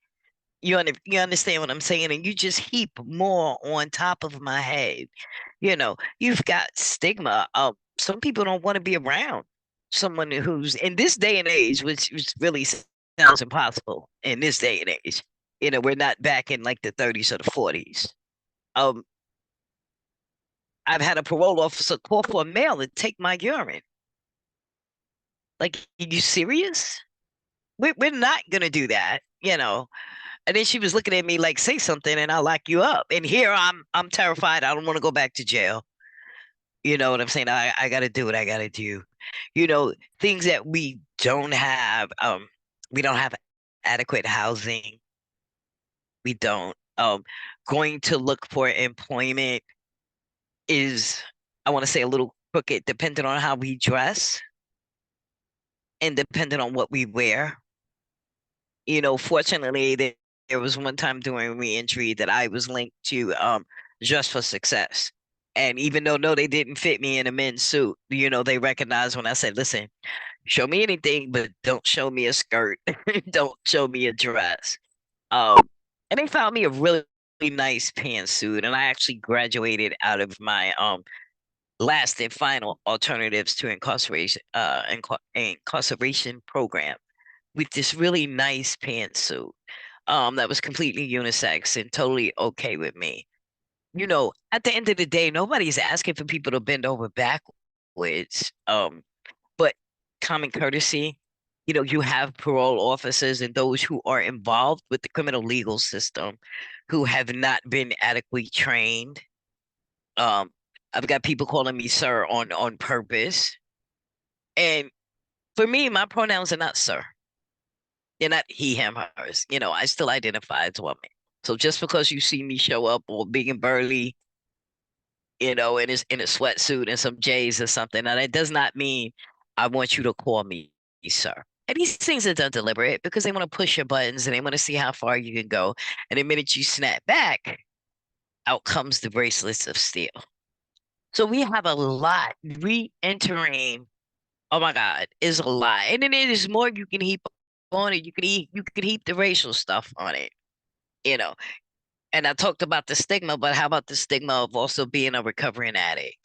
You understand what I'm saying? And you just heap more on top of my head. You've got stigma. Some people don't want to be around someone who's in this day and age, which really sounds impossible in this day and age. We're not back in like the 30s or the 40s. I've had a parole officer call for a male to take my urine. Like, are you serious? We're not gonna do that, And then she was looking at me like, say something and I'll lock you up. And here I'm terrified. I don't want to go back to jail. You know what I'm saying? I gotta do what I gotta do. Things that we don't have. We don't have adequate housing. We don't. Going to look for employment is, I want to say, a little crooked, depending on how we dress and depending on what we wear. Fortunately, there was one time during reentry that I was linked to Just for Success. And even though, no, they didn't fit me in a men's suit, they recognized when I said, listen, show me anything, but don't show me a skirt. Don't show me a dress. And they found me a really nice pantsuit. And I actually graduated out of my last and final alternatives to incarceration program with this really nice pantsuit that was completely unisex and totally okay with me. At the end of the day, nobody's asking for people to bend over backwards. But common courtesy, you have parole officers and those who are involved with the criminal legal system who have not been adequately trained. I've got people calling me sir on purpose. And for me, my pronouns are not sir. They're not he, him, hers. I still identify as a woman. So just because you see me show up all big and burly, in a sweatsuit and some J's or something, now that does not mean I want you to call me sir. And these things are done deliberate because they want to push your buttons and they want to see how far you can go. And the minute you snap back, out comes the bracelets of steel. So we have a lot re-entering. Oh my God, is a lot. And then there's more you can heap on it. You can heap the racial stuff on it. And I talked about the stigma, but how about the stigma of also being a recovering addict?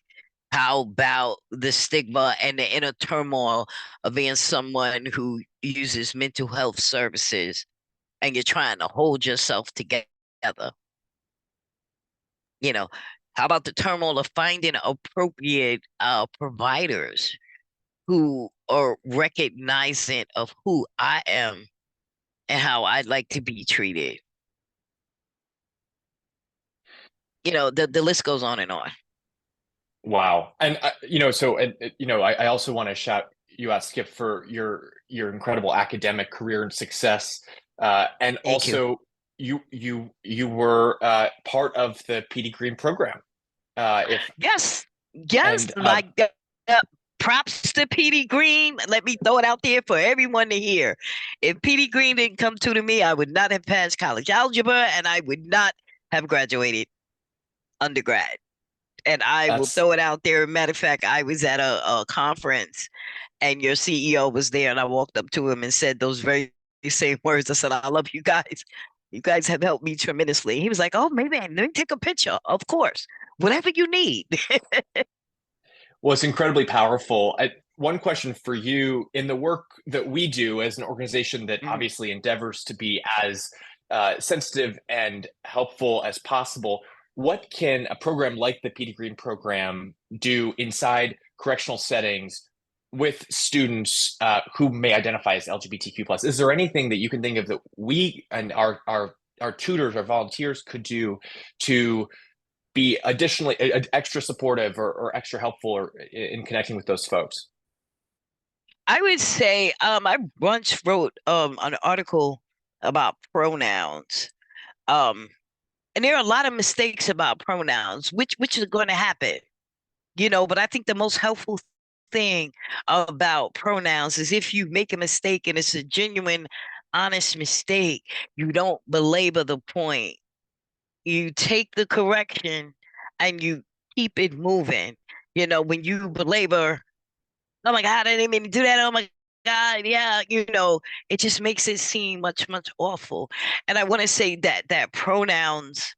How about the stigma and the inner turmoil of being someone who uses mental health services and you're trying to hold yourself together? How about the turmoil of finding appropriate providers who are recognizant of who I am and how I'd like to be treated? The list goes on and on. Wow. And I also want to shout you out, Skip, for your incredible academic career and success. And Thank also you were part of the PD Green program. If Yes, yes, and props to PD Green. Let me throw it out there for everyone to hear. If PD Green didn't come to me, I would not have passed college algebra, and I would not have graduated undergrad. And I will that's throw it out there. Matter of fact, I was at a conference, and your CEO was there, and I walked up to him and said those very same words. I said, "I love you guys. You guys have helped me tremendously." He was like, "Oh, maybe let me take a picture." Of course, whatever you need. well, it's incredibly powerful. One question for you: in the work that we do as an organization that Mhm. obviously endeavors to be as sensitive and helpful as possible, what can a program like the PD Green program do inside correctional settings with students who may identify as LGBTQ plus? Is there anything that you can think of that we and our tutors, our volunteers could do to be additionally extra supportive or extra helpful or in connecting with those folks? I would say I once wrote an article about pronouns. Um, and there are a lot of mistakes about pronouns, which is going to happen, but I think the most helpful thing about pronouns is if you make a mistake and it's a genuine, honest mistake, you don't belabor the point. You take the correction and you keep it moving. When you belabor, "Oh my God, I didn't mean to do that. Oh my God, yeah," it just makes it seem much, much awful. And I want to say that pronouns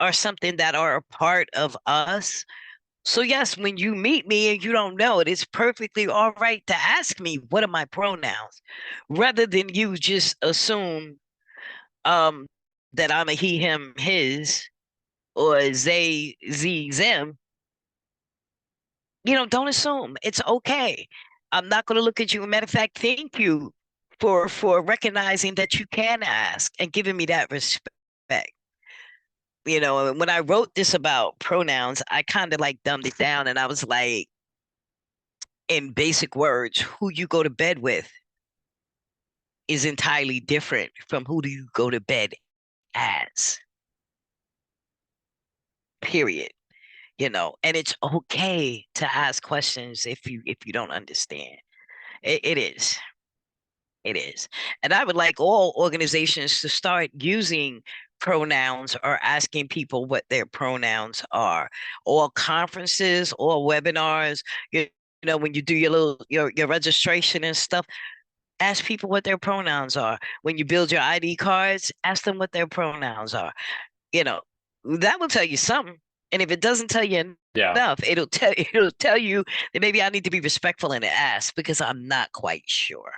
are something that are a part of us. So yes, when you meet me and you don't know it, it's perfectly all right to ask me, what are my pronouns? Rather than you just assume um that I'm a he, him, his, or they, z, them. Don't assume. It's okay. I'm not going to look at you. Matter of fact, thank you for recognizing that you can ask and giving me that respect. When I wrote this about pronouns, I kind of like dumbed it down, and I was like, in basic words, who you go to bed with is entirely different from who do you go to bed as. Period. And it's okay to ask questions if you don't understand. It is. It is. And I would like all organizations to start using pronouns or asking people what their pronouns are. Or conferences or webinars, when you do your registration and stuff, ask people what their pronouns are. When you build your ID cards, ask them what their pronouns are. You know, that will tell you something. And if it doesn't tell you Yeah, enough, it'll tell you that maybe I need to be respectful and ask because I'm not quite sure.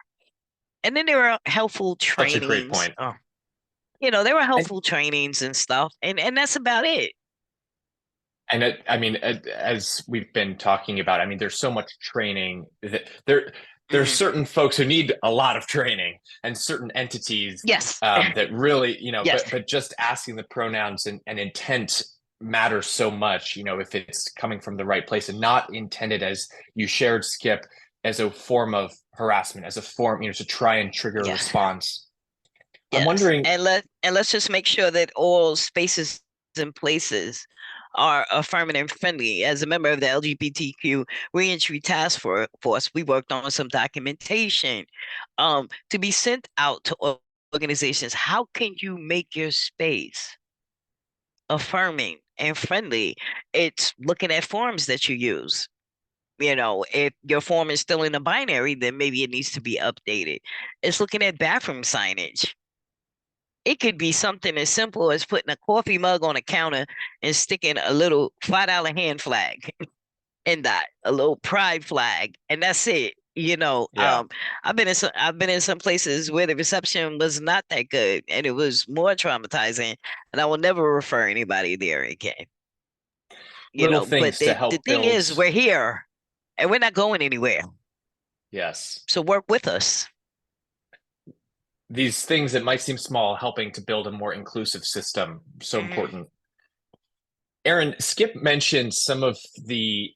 And then there are helpful such a great trainings. point. There were And helpful trainings and stuff, and that's about it. I mean, as we've been talking about, I mean, there's so much training that there's Mhm. certain folks who need a lot of training and certain entities Yes. that really, Yes. but just asking the pronouns and intent matters so much, if it's coming from the right place and not intended, as you shared, Skip, as a form of harassment, as a form, to try and trigger a Yes. response. I'm Yes. wondering, And let's just make sure that all spaces and places are affirmative and friendly. As a member of the LGBTQ Reentry Task Force, we worked on some documentation to be sent out to organizations. How can you make your space affirming and friendly? It's looking at forms that you use. If your form is still in a binary, then maybe it needs to be updated. It's looking at bathroom signage. It could be something as simple as putting a coffee mug on a counter and sticking a little $5 hand flag in that, a little pride flag, and that's it. yeah, I've been in some places where the reception was not that good, and it was more traumatizing, and I will never refer anybody there again. little But things to the help thing build. is, we're here, and we're not going anywhere. Yes. So work with us. These things that might seem small, helping to build a more inclusive system, so Mhm. important. Aaron, Skip mentioned some of the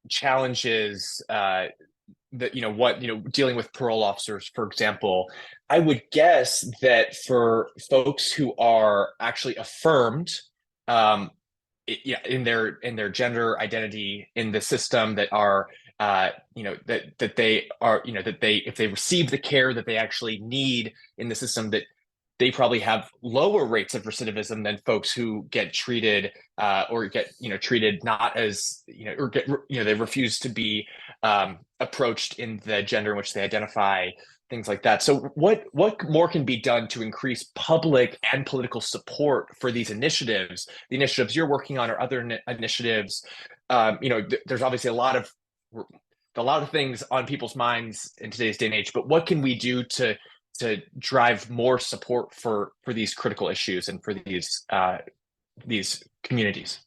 challenges that dealing with parole officers, for example. I would guess that for folks who are actually affirmed, um, yeah, in their gender identity in the system that are that they are that they if they receive the care that they actually need in the system, that they probably have lower rates of recidivism than folks who get treated or get treated not as or get they refuse to be approached in the gender in which they identify, things like that. So what more can be done to increase public and political support for these initiatives, the initiatives you're working on or other initiatives? There's obviously a lot of things on people's minds in today's day and age, but what can we do to drive more support for these critical issues and for these communities?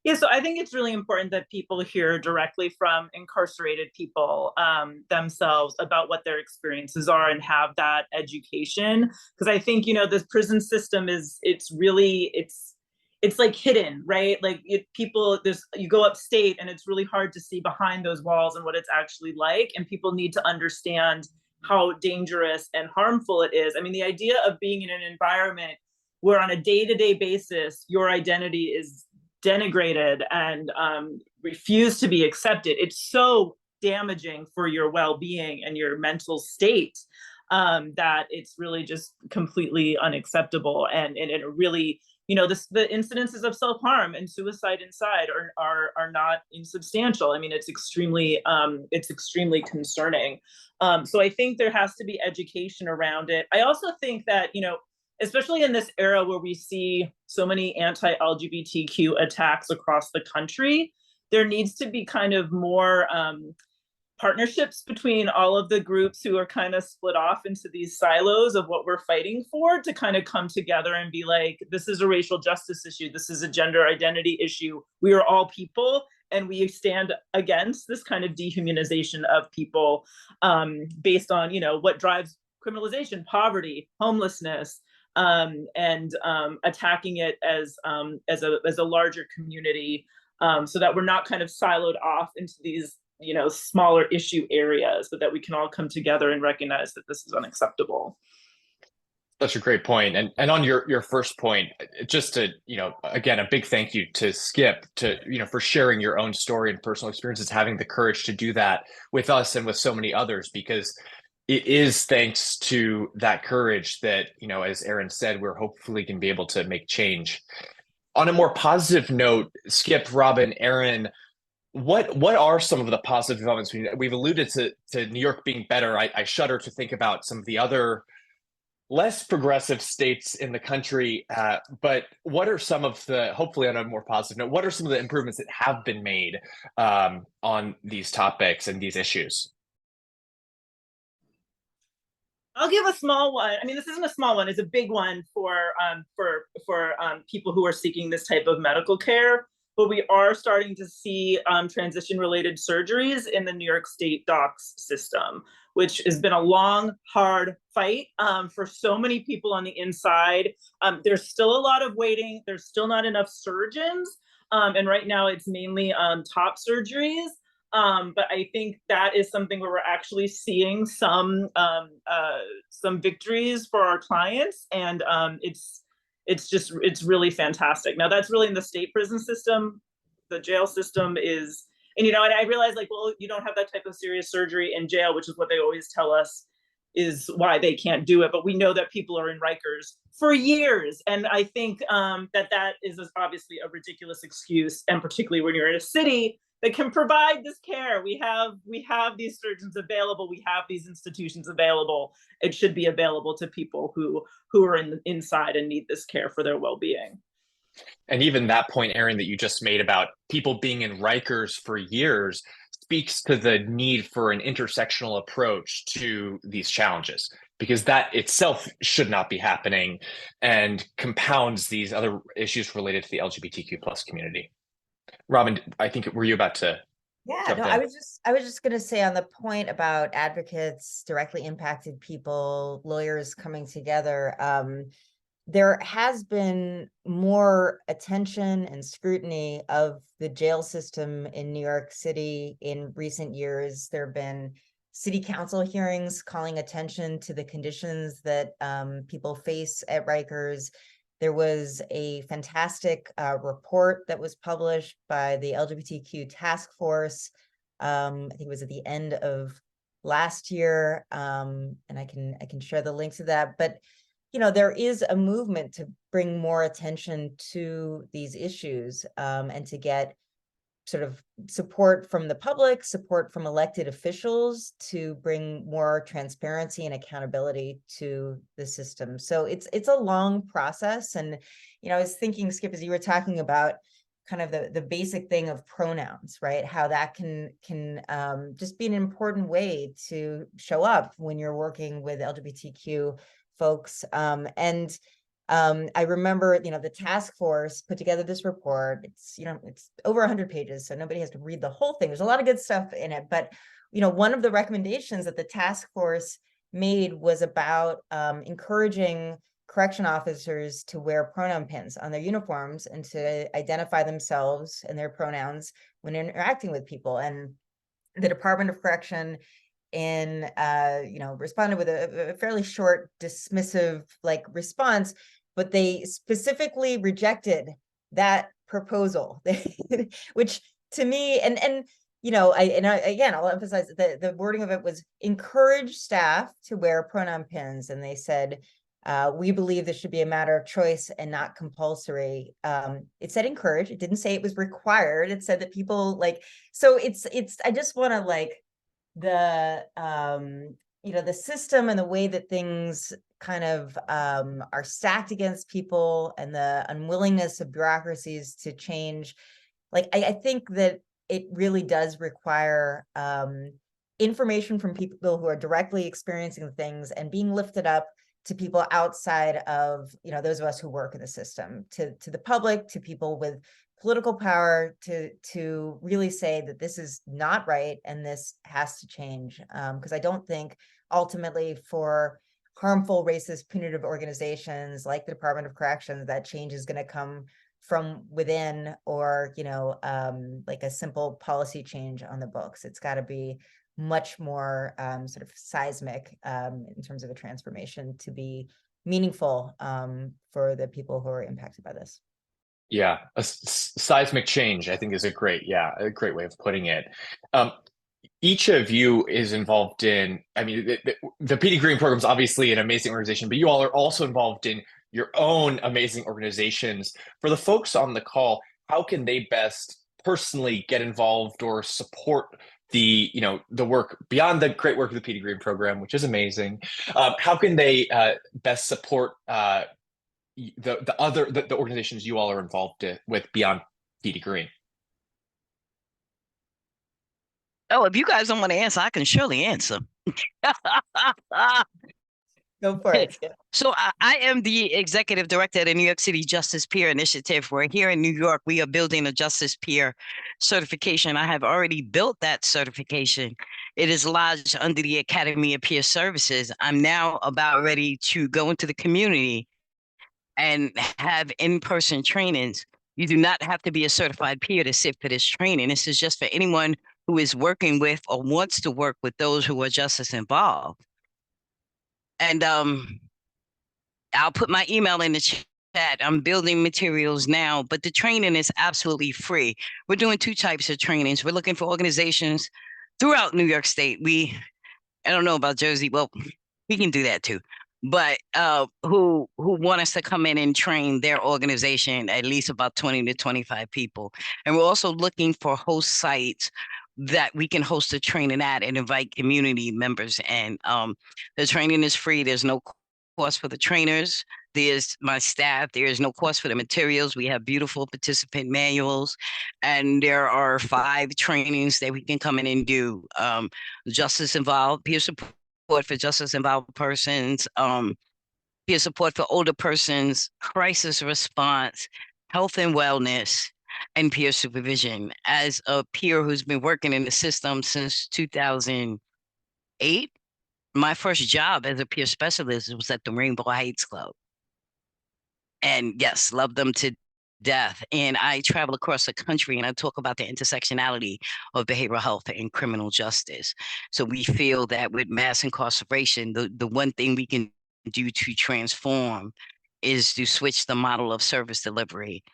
Yeah, so I think it's really important that people hear directly from incarcerated people themselves about what their experiences are and have that education. Because I think, this prison system it's like hidden, right? Like you go upstate and it's really hard to see behind those walls and what it's actually like. And people need to understand how dangerous and harmful it is. I mean, the idea of being in an environment where on a day-to-day basis, your identity is denigrated and refused to be accepted, it's so damaging for your well-being and your mental state that it's really just completely unacceptable. And it really, the incidences of self-harm and suicide inside are not insubstantial. I mean, it's extremely concerning. So I think there has to be education around it. I also think that, especially in this era where we see so many anti-LGBTQ attacks across the country, there needs to be kind of more partnerships between all of the groups who are kind of split off into these silos of what we're fighting for, to kind of come together and be like, this is a racial justice issue. This is a gender identity issue. We are all people, and we stand against this kind of dehumanization of people based on, what drives criminalization, poverty, homelessness, and attacking it as a larger community, so that we're not kind of siloed off into these smaller issue areas, but that we can all come together and recognize that this is unacceptable. Such a great point. And on your first point, just to, again, a big thank you to Skip for sharing your own story and personal experiences, having the courage to do that with us and with so many others, because it is thanks to that courage that, as Aaron said, we're hopefully going to be able to make change. On a more positive note, Skip, Robin, Aaron, what are some of the positive developments? We've alluded to New York being better. I shudder to think about some of the other less progressive states in the country, but what are some of the, hopefully on a more positive note, what are some of the improvements that have been made on these topics and these issues? I'll give a small one. I mean, this isn't a small one; it's a big one for people who are seeking this type of medical care. But we are starting to see transition-related surgeries in the New York State docs system, which has been a long, hard fight for so many people on the inside. There's still a lot of waiting. There's still not enough surgeons, and right now it's mainly top surgeries. But I think that is something where we're actually seeing some victories for our clients, and it's really fantastic. Now that's really in the state prison system. The jail system is, and and I realized, like, well, you don't have that type of serious surgery in jail, which is what they always tell us is why they can't do it. But we know that people are in Rikers for years. And I think that is obviously a ridiculous excuse. And particularly when you're in a city that can provide this care. We have these surgeons available. We have these institutions available. It should be available to people who are inside and need this care for their well-being. And even that point, Aaron, that you just made about people being in Rikers for years speaks to the need for an intersectional approach to these challenges, because that itself should not be happening and compounds these other issues related to the LGBTQ plus community. Robin, I think, were you about to? Yeah, no, I was just going to say, on the point about advocates, directly impacted people, lawyers coming together, there has been more attention and scrutiny of the jail system in New York City in recent years. There have been city council hearings calling attention to the conditions that people face at Rikers. There was a fantastic report that was published by the LGBTQ task force. I think it was at the end of last year, and I can share the links to that. But there is a movement to bring more attention to these issues, and to get sort of support from the public, support from elected officials to bring more transparency and accountability to the system. So it's a long process. And, I was thinking, Skip, as you were talking about kind of the basic thing of pronouns, right? How that can just be an important way to show up when you're working with LGBTQ folks. I remember, the task force put together this report. It's over 100 pages, so nobody has to read the whole thing. There's a lot of good stuff in it, but one of the recommendations that the task force made was about encouraging correction officers to wear pronoun pins on their uniforms and to identify themselves and their pronouns when interacting with people. And the Department of Correction responded with a fairly short, dismissive response, but they specifically rejected that proposal, which to me, I'll emphasize that the wording of it was encourage staff to wear pronoun pins. And they said, we believe this should be a matter of choice and not compulsory. It said encourage. It didn't say it was required. It said that people so I just want to the system and the way that things kind of are stacked against people and the unwillingness of bureaucracies to change. I think that it really does require information from people who are directly experiencing things and being lifted up to people outside of, those of us who work in the system, to the public, to people with political power, to really say that this is not right and this has to change. Because I don't think ultimately for harmful, racist, punitive organizations like the Department of Corrections, that change is going to come from within or, a simple policy change on the books. It's got to be much more sort of seismic in terms of a transformation to be meaningful for the people who are impacted by this. Yeah, a seismic change, I think, is a great way of putting it. Each of you is involved in, the PD Green program is obviously an amazing organization, but you all are also involved in your own amazing organizations. For the folks on the call, how can they best personally get involved or support the work beyond the great work of the PD Green program, which is amazing? How can they best support the organizations you all are involved with beyond PD Green? Oh, if you guys don't want to answer, I can surely answer. Go for it. So I am the executive director of the New York City Justice Peer Initiative. We're here in New York. We are building a Justice Peer certification. I have already built that certification. It is lodged under the Academy of Peer Services. I'm now about ready to go into the community and have in-person trainings. You do not have to be a certified peer to sit for this training. This is just for anyone who is working with or wants to work with those who are justice involved. And I'll put my email in the chat. I'm building materials now, but the training is absolutely free. We're doing 2 types of trainings. We're looking for organizations throughout New York State. I don't know about Jersey. Well, we can do that too. But who want us to come in and train their organization, at least about 20 to 25 people. And we're also looking for host sites that we can host a training at and invite community members. And the training is free. There's no cost for the trainers. There's my staff. There is no cost for the materials. We have beautiful participant manuals. And there are 5 trainings that we can come in and do. Justice involved, peer support for justice involved persons, peer support for older persons, crisis response, health and wellness, and peer supervision. As a peer who's been working in the system since 2008, my first job as a peer specialist was at the Rainbow Heights Club. And yes, love them to death. And I travel across the country and I talk about the intersectionality of behavioral health and criminal justice. So we feel that with mass incarceration, the one thing we can do to transform is to switch the model of service delivery.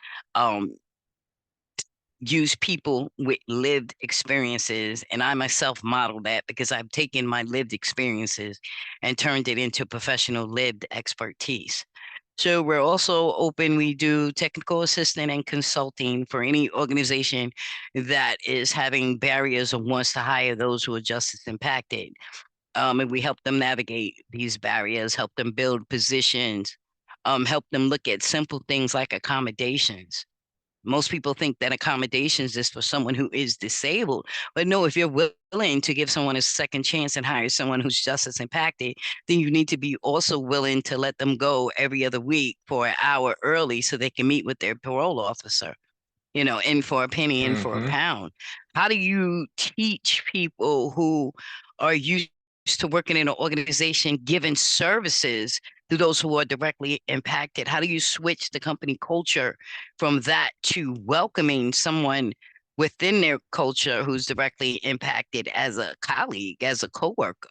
Use people with lived experiences. And I myself model that because I've taken my lived experiences and turned it into professional lived expertise. So we're also open. We do technical assistance and consulting for any organization that is having barriers or wants to hire those who are justice impacted. And we help them navigate these barriers, help them build positions, help them look at simple things like accommodations. Most people think that accommodations is for someone who is disabled, but no, if you're willing to give someone a second chance and hire someone who's just as impacted, then you need to be also willing to let them go every other week for an hour early so they can meet with their parole officer, in for a penny, in for a pound. How do you teach people who are used to working in an organization giving services to those who are directly impacted? How do you switch the company culture from that to welcoming someone within their culture who's directly impacted as a colleague, as a coworker?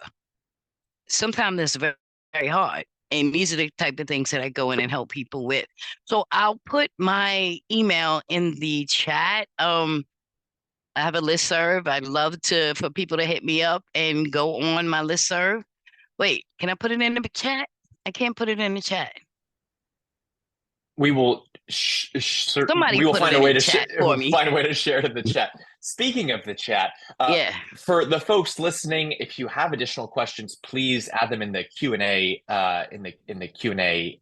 Sometimes it's very, very hard. And these are the type of things that I go in and help people with. So I'll put my email in the chat. I have a listserv. I'd love for people to hit me up and go on my listserv. Wait, can I put it in the chat? I can't put it in the chat. We will Somebody we will put find it a in way the to chat for me. find a way to share it in the chat. Speaking of the chat, Yeah. for the folks listening, if you have additional questions, please add them in the Q&A in the Q&A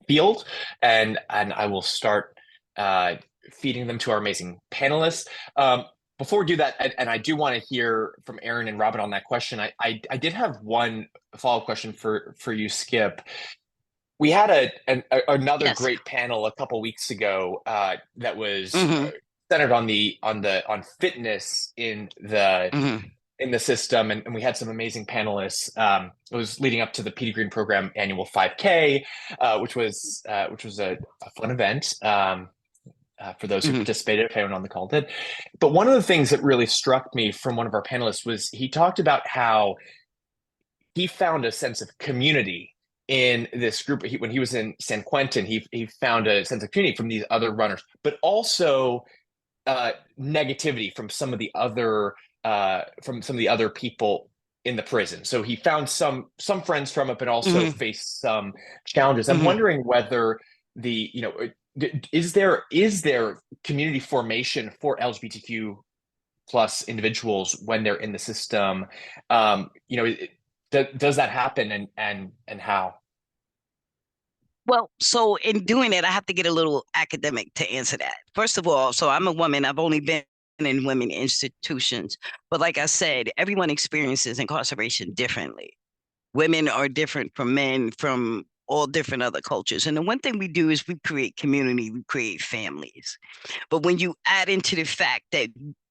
field, and I will start feeding them to our amazing panelists. Before we do that, and I do want to hear from Aaron and Robin on that question. I did have one follow-up question for you, Skip. We had another Yes. great panel a couple weeks ago that was centered on fitness in the system, and we had some amazing panelists. It was leading up to the PD Green Program annual 5K, which was a fun event for those who participated, if anyone on the call did. But one of the things that really struck me from one of our panelists was he talked about how he found a sense of community in this group. When he was in San Quentin, he found a sense of community from these other runners, but also negativity from some of the other people in the prison. So he found some friends from it, but also faced some challenges. I'm wondering whether is there community formation for LGBTQ plus individuals when they're in the system? Does that happen, and how? Well, so in doing it, I have to get a little academic to answer that. First of all, so I'm a woman. I've only been in women institutions. But like I said, everyone experiences incarceration differently. Women are different from men, from all different other cultures. And the one thing we do is we create community, we create families. But when you add into the fact that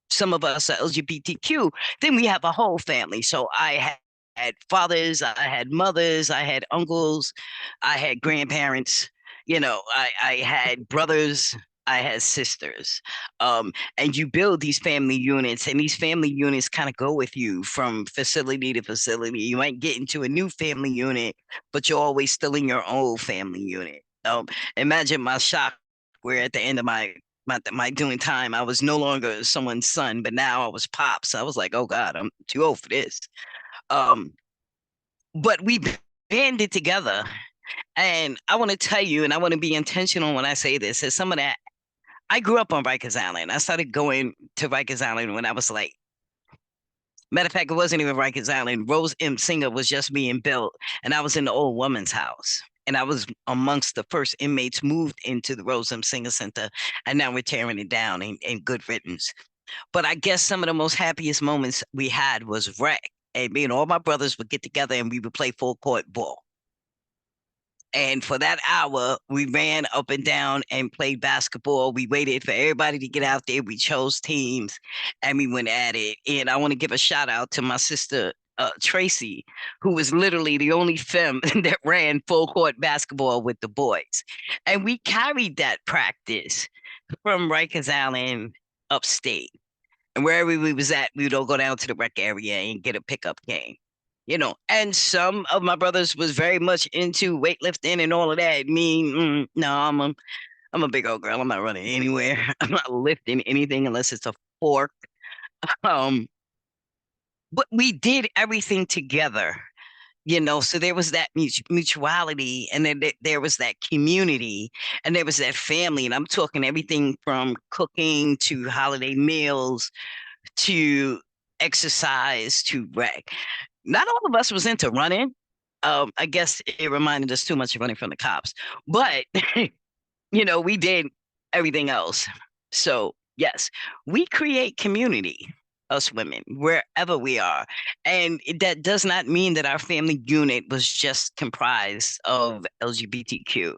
some of us are LGBTQ, then we have a whole family. So I had fathers, I had mothers, I had uncles, I had grandparents, I had brothers, I had sisters. And you build these family units, and these family units kind of go with you from facility to facility. You might get into a new family unit, but you're always still in your old family unit. Imagine my shock where at the end of my doing time, I was no longer someone's son, but now I was pops. I was like, oh God, I'm too old for this. But we banded together. And I want to tell you, and I want to be intentional when I say this, as some of that, I grew up on Rikers Island. I started going to Rikers Island when I was like, matter of fact, it wasn't even Rikers Island. Rose M. Singer was just being built, and I was in the old woman's house. And I was amongst the first inmates moved into the Rose M. Singer Center, and now we're tearing it down in good riddance. But I guess some of the most happiest moments we had was rec. And me and all my brothers would get together and we would play full court ball. And for that hour, we ran up and down and played basketball. We waited for everybody to get out there. We chose teams and we went at it. And I want to give a shout out to my sister, Tracy, who was literally the only femme that ran full court basketball with the boys. And we carried that practice from Rikers Island upstate. And wherever we was at, we would all go down to the rec area and get a pickup game. and some of my brothers was very much into weightlifting and all of that. No, I'm a big old girl. I'm not running anywhere. I'm not lifting anything unless it's a fork. Um, but we did everything together, so there was that mutuality, and then there was that community, and there was that family. And I'm talking everything from cooking to holiday meals to exercise to rec. Not all of us was into running. I guess it reminded us too much of running from the cops, but we did everything else. So yes, we create community, us women, wherever we are. And that does not mean that our family unit was just comprised of LGBTQ.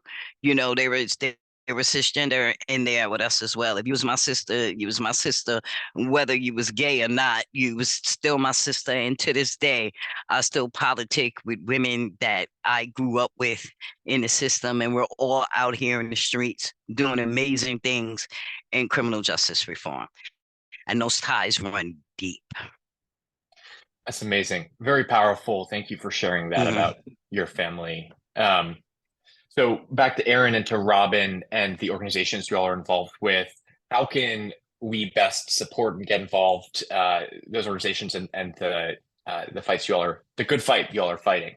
There was cisgender in there with us as well. If you was my sister, you was my sister. Whether you was gay or not, you was still my sister. And to this day, I still politic with women that I grew up with in the system, and we're all out here in the streets doing amazing things in criminal justice reform. And those ties run deep. That's amazing. Very powerful. Thank you for sharing that about your family. So back to Aaron and to Robin and the organizations you all are involved with. How can we best support and get involved those organizations and the fights the good fight you all are fighting?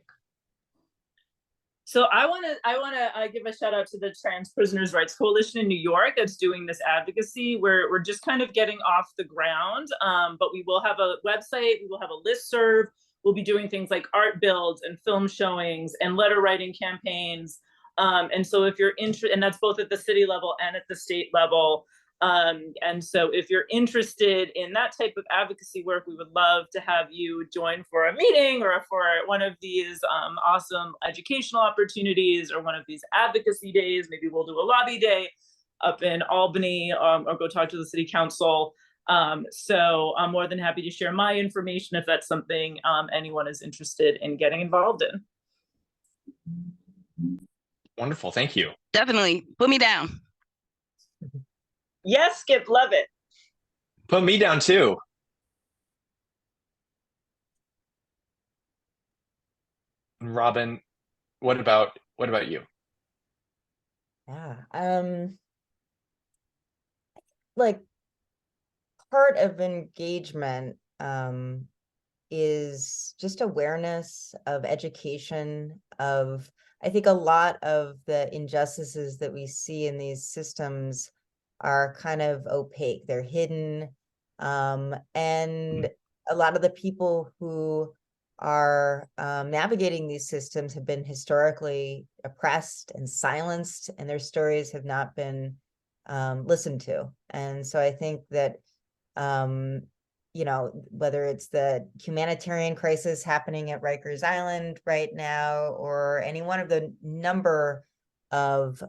So I want to give a shout out to the Trans Prisoners' Rights Coalition in New York that's doing this advocacy. We're just kind of getting off the ground, but we will have a website, we will have a listserv. We'll be doing things like art builds and film showings and letter writing campaigns. And so if you're interested, and that's both at the city level and at the state level. And so if you're interested in that type of advocacy work, we would love to have you join for a meeting or for one of these awesome educational opportunities or one of these advocacy days. Maybe we'll do a lobby day up in Albany or go talk to the city council. So I'm more than happy to share my information if that's something anyone is interested in getting involved in. Wonderful. Thank you. Definitely. Put me down. Yes, Skip, love it. Put me down too. Robin, what about you? Yeah. Like part of engagement is just awareness of education of, I think a lot of the injustices that we see in these systems are kind of opaque. They're hidden. And a lot of the people who are navigating these systems have been historically oppressed and silenced, and their stories have not been listened to. And so I think that, whether it's the humanitarian crisis happening at Rikers Island right now, or any one of the number of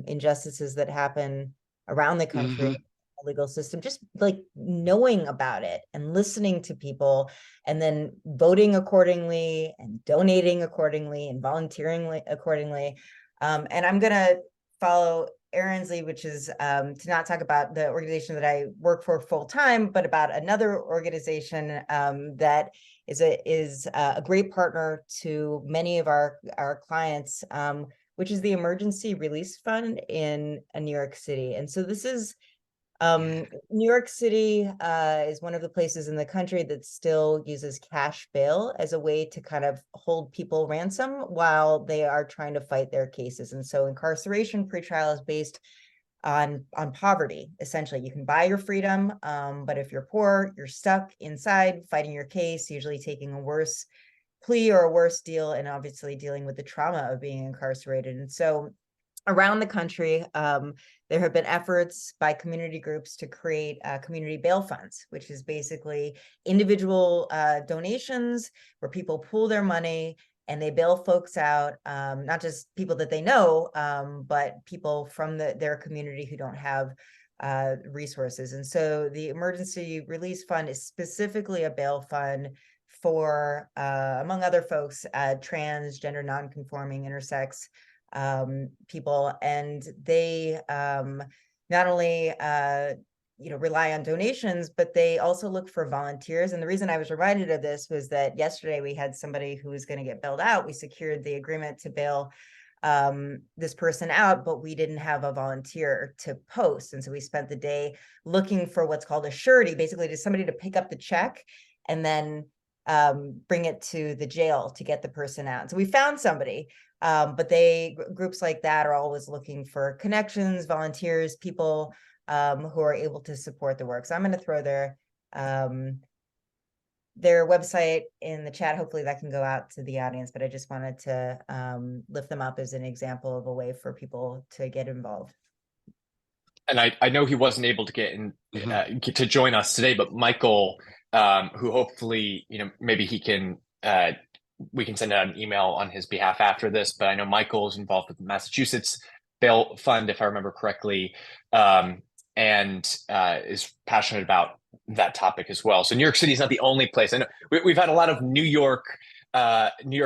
injustices that happen around the country, legal system, just like knowing about it and listening to people and then voting accordingly and donating accordingly and volunteering accordingly. And I'm going to follow Aaron's lead, which is to not talk about the organization that I work for full time, but about another organization that is a great partner to many of our clients, which is the Emergency Release Fund in New York City. And so this is New York City is one of the places in the country that still uses cash bail as a way to kind of hold people ransom while they are trying to fight their cases. And so incarceration pretrial is based on poverty. Essentially, you can buy your freedom, but if you're poor, you're stuck inside fighting your case, usually taking a worse plea or a worse deal, and obviously dealing with the trauma of being incarcerated. And so around the country, there have been efforts by community groups to create community bail funds, which is basically individual donations where people pool their money and they bail folks out, not just people that they know, but people from their community who don't have resources. And so the Emergency Release Fund is specifically a bail fund for, among other folks, trans, gender nonconforming, intersex people, and they not only rely on donations, but they also look for volunteers. And the reason I was reminded of this was that yesterday we had somebody who was going to get bailed out. We secured the agreement to bail this person out, but we didn't have a volunteer to post. And so we spent the day looking for what's called a surety, basically just somebody to pick up the check and then bring it to the jail to get the person out. So we found somebody, but groups like that are always looking for connections, volunteers, people who are able to support the work. So I'm going to throw their website in the chat. Hopefully that can go out to the audience, but I just wanted to lift them up as an example of a way for people to get involved. And I know he wasn't able to get in to join us today, but Michael, who hopefully, maybe he can, we can send out an email on his behalf after this, but I know Michael is involved with the Massachusetts Bail Fund, if I remember correctly, and is passionate about that topic as well. So New York City is not the only place. I know we've had a lot of New York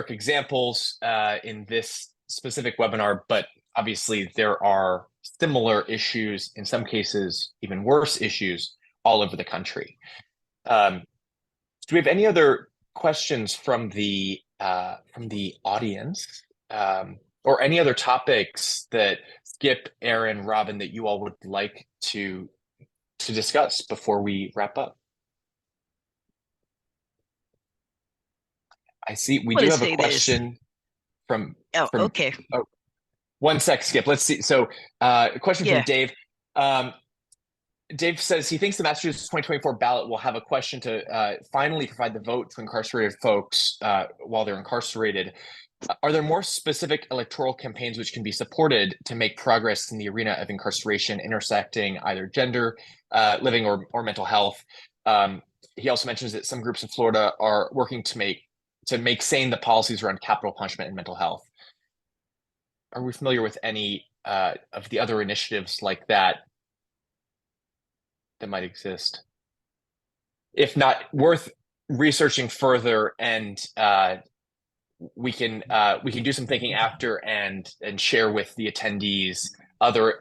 examples in this specific webinar, but obviously there are similar issues, in some cases even worse issues, all over the country. Do we have any other questions from the audience, or any other topics that Skip, Aaron, Robin, that you all would like to discuss before we wrap up? I see we do have a question from. Okay. Oh, one sec, Skip. Let's see. So, a question from Dave. Dave says he thinks the Massachusetts 2024 ballot will have a question to finally provide the vote to incarcerated folks while they're incarcerated. Are there more specific electoral campaigns which can be supported to make progress in the arena of incarceration, intersecting either gender, living, or mental health? He also mentions that some groups in Florida are working to make sane the policies around capital punishment and mental health. Are we familiar with any of the other initiatives like that might exist? If not, worth researching further, and we can do some thinking after and share with the attendees other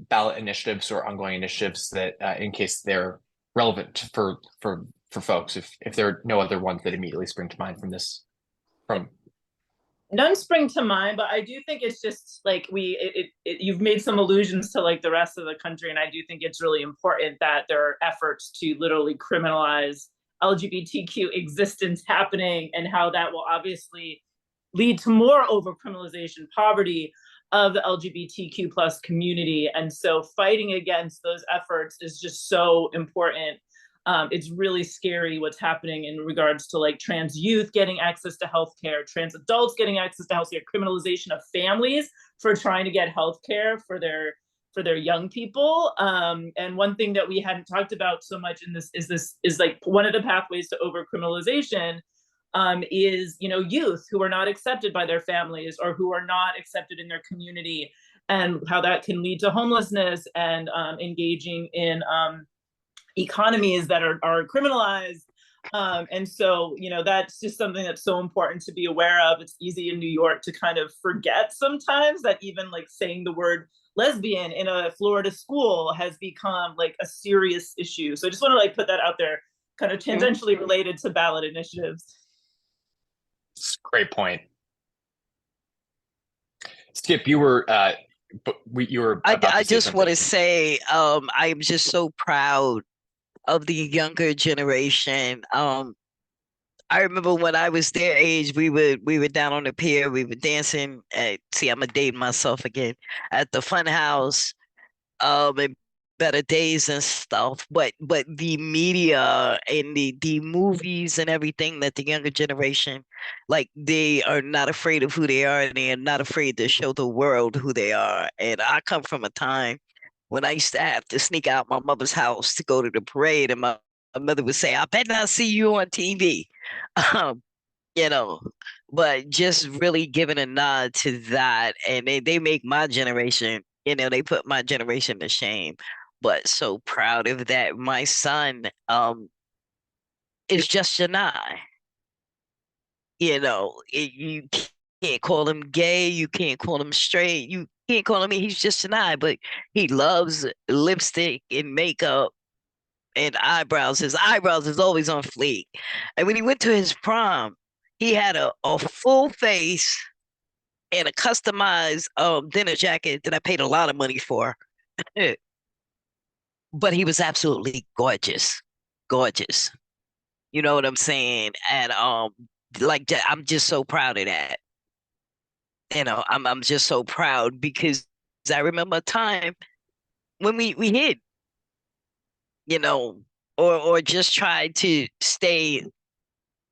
ballot initiatives or ongoing initiatives that in case they're relevant for folks, if there are no other ones that immediately spring to mind from None spring to mind, but I do think it's just like you've made some allusions to like the rest of the country, and I do think it's really important that there are efforts to literally criminalize LGBTQ existence happening, and how that will obviously lead to more overcriminalization, poverty of the LGBTQ plus community. And so fighting against those efforts is just so important. It's really scary what's happening in regards to like trans youth getting access to healthcare, trans adults getting access to healthcare, criminalization of families for trying to get healthcare for their young people. And one thing that we hadn't talked about so much in this is like one of the pathways to overcriminalization is youth who are not accepted by their families or who are not accepted in their community, and how that can lead to homelessness and engaging in economies that are criminalized. And so, that's just something that's so important to be aware of. It's easy in New York to kind of forget sometimes that even like saying the word lesbian in a Florida school has become like a serious issue. So I just want to like put that out there, kind of tangentially related to ballot initiatives. Great point. Skip, you were I just want to say I'm just so proud of the younger generation. I remember when I was their age, we were down on the pier, we were dancing see, I'm dating myself again, at the fun house, and Better Days and stuff. But the media and the movies and everything that the younger generation, like, they are not afraid of who they are, and they are not afraid to show the world who they are. And I come from a time when I used to have to sneak out my mother's house to go to the parade, and my mother would say, "I bet not see you on TV." But just really giving a nod to that, and they make my generation, they put my generation to shame. But so proud of that. My son is just Janai. You can't call him gay, you can't call him straight, you can't call him, he's just Janai, but he loves lipstick and makeup, and eyebrows. His eyebrows is always on fleek. And when he went to his prom, he had a full face and a customized dinner jacket that I paid a lot of money for. But he was absolutely gorgeous. Gorgeous. You know what I'm saying? And I'm just so proud of that. You know, I'm just so proud because I remember a time when we hid, you know, or just tried to stay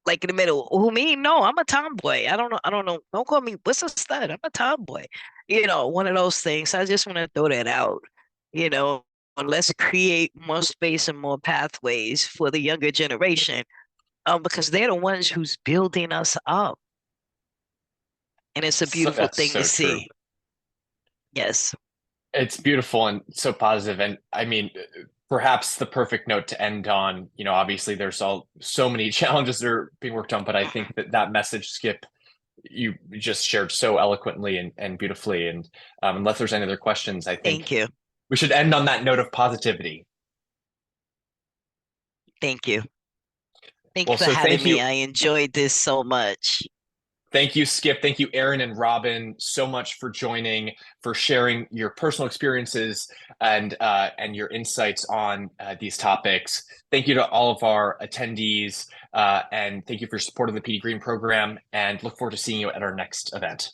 like in the middle. Who me? No, I'm a tomboy. I don't know. I don't know. Don't call me what's a stud. I'm a tomboy. You know, one of those things. I just want to throw that out. You know, and let's create more space and more pathways for the younger generation. Because they're the ones who's building us up. And it's a beautiful That's thing to so true. see. Yes. It's beautiful and so positive. And I mean, perhaps the perfect note to end on, obviously there's so many challenges that are being worked on, but I think that message, Skip, you just shared so eloquently and beautifully. And unless there's any other questions, I think Thank you. we should end on that note of positivity. Thank you. Thank Well, you for so having thank me. you. I enjoyed this so much. Thank you, Skip. Thank you, Aaron and Robin, so much for joining, for sharing your personal experiences and your insights on these topics. Thank you to all of our attendees, and thank you for your support of the PD Green program. And look forward to seeing you at our next event.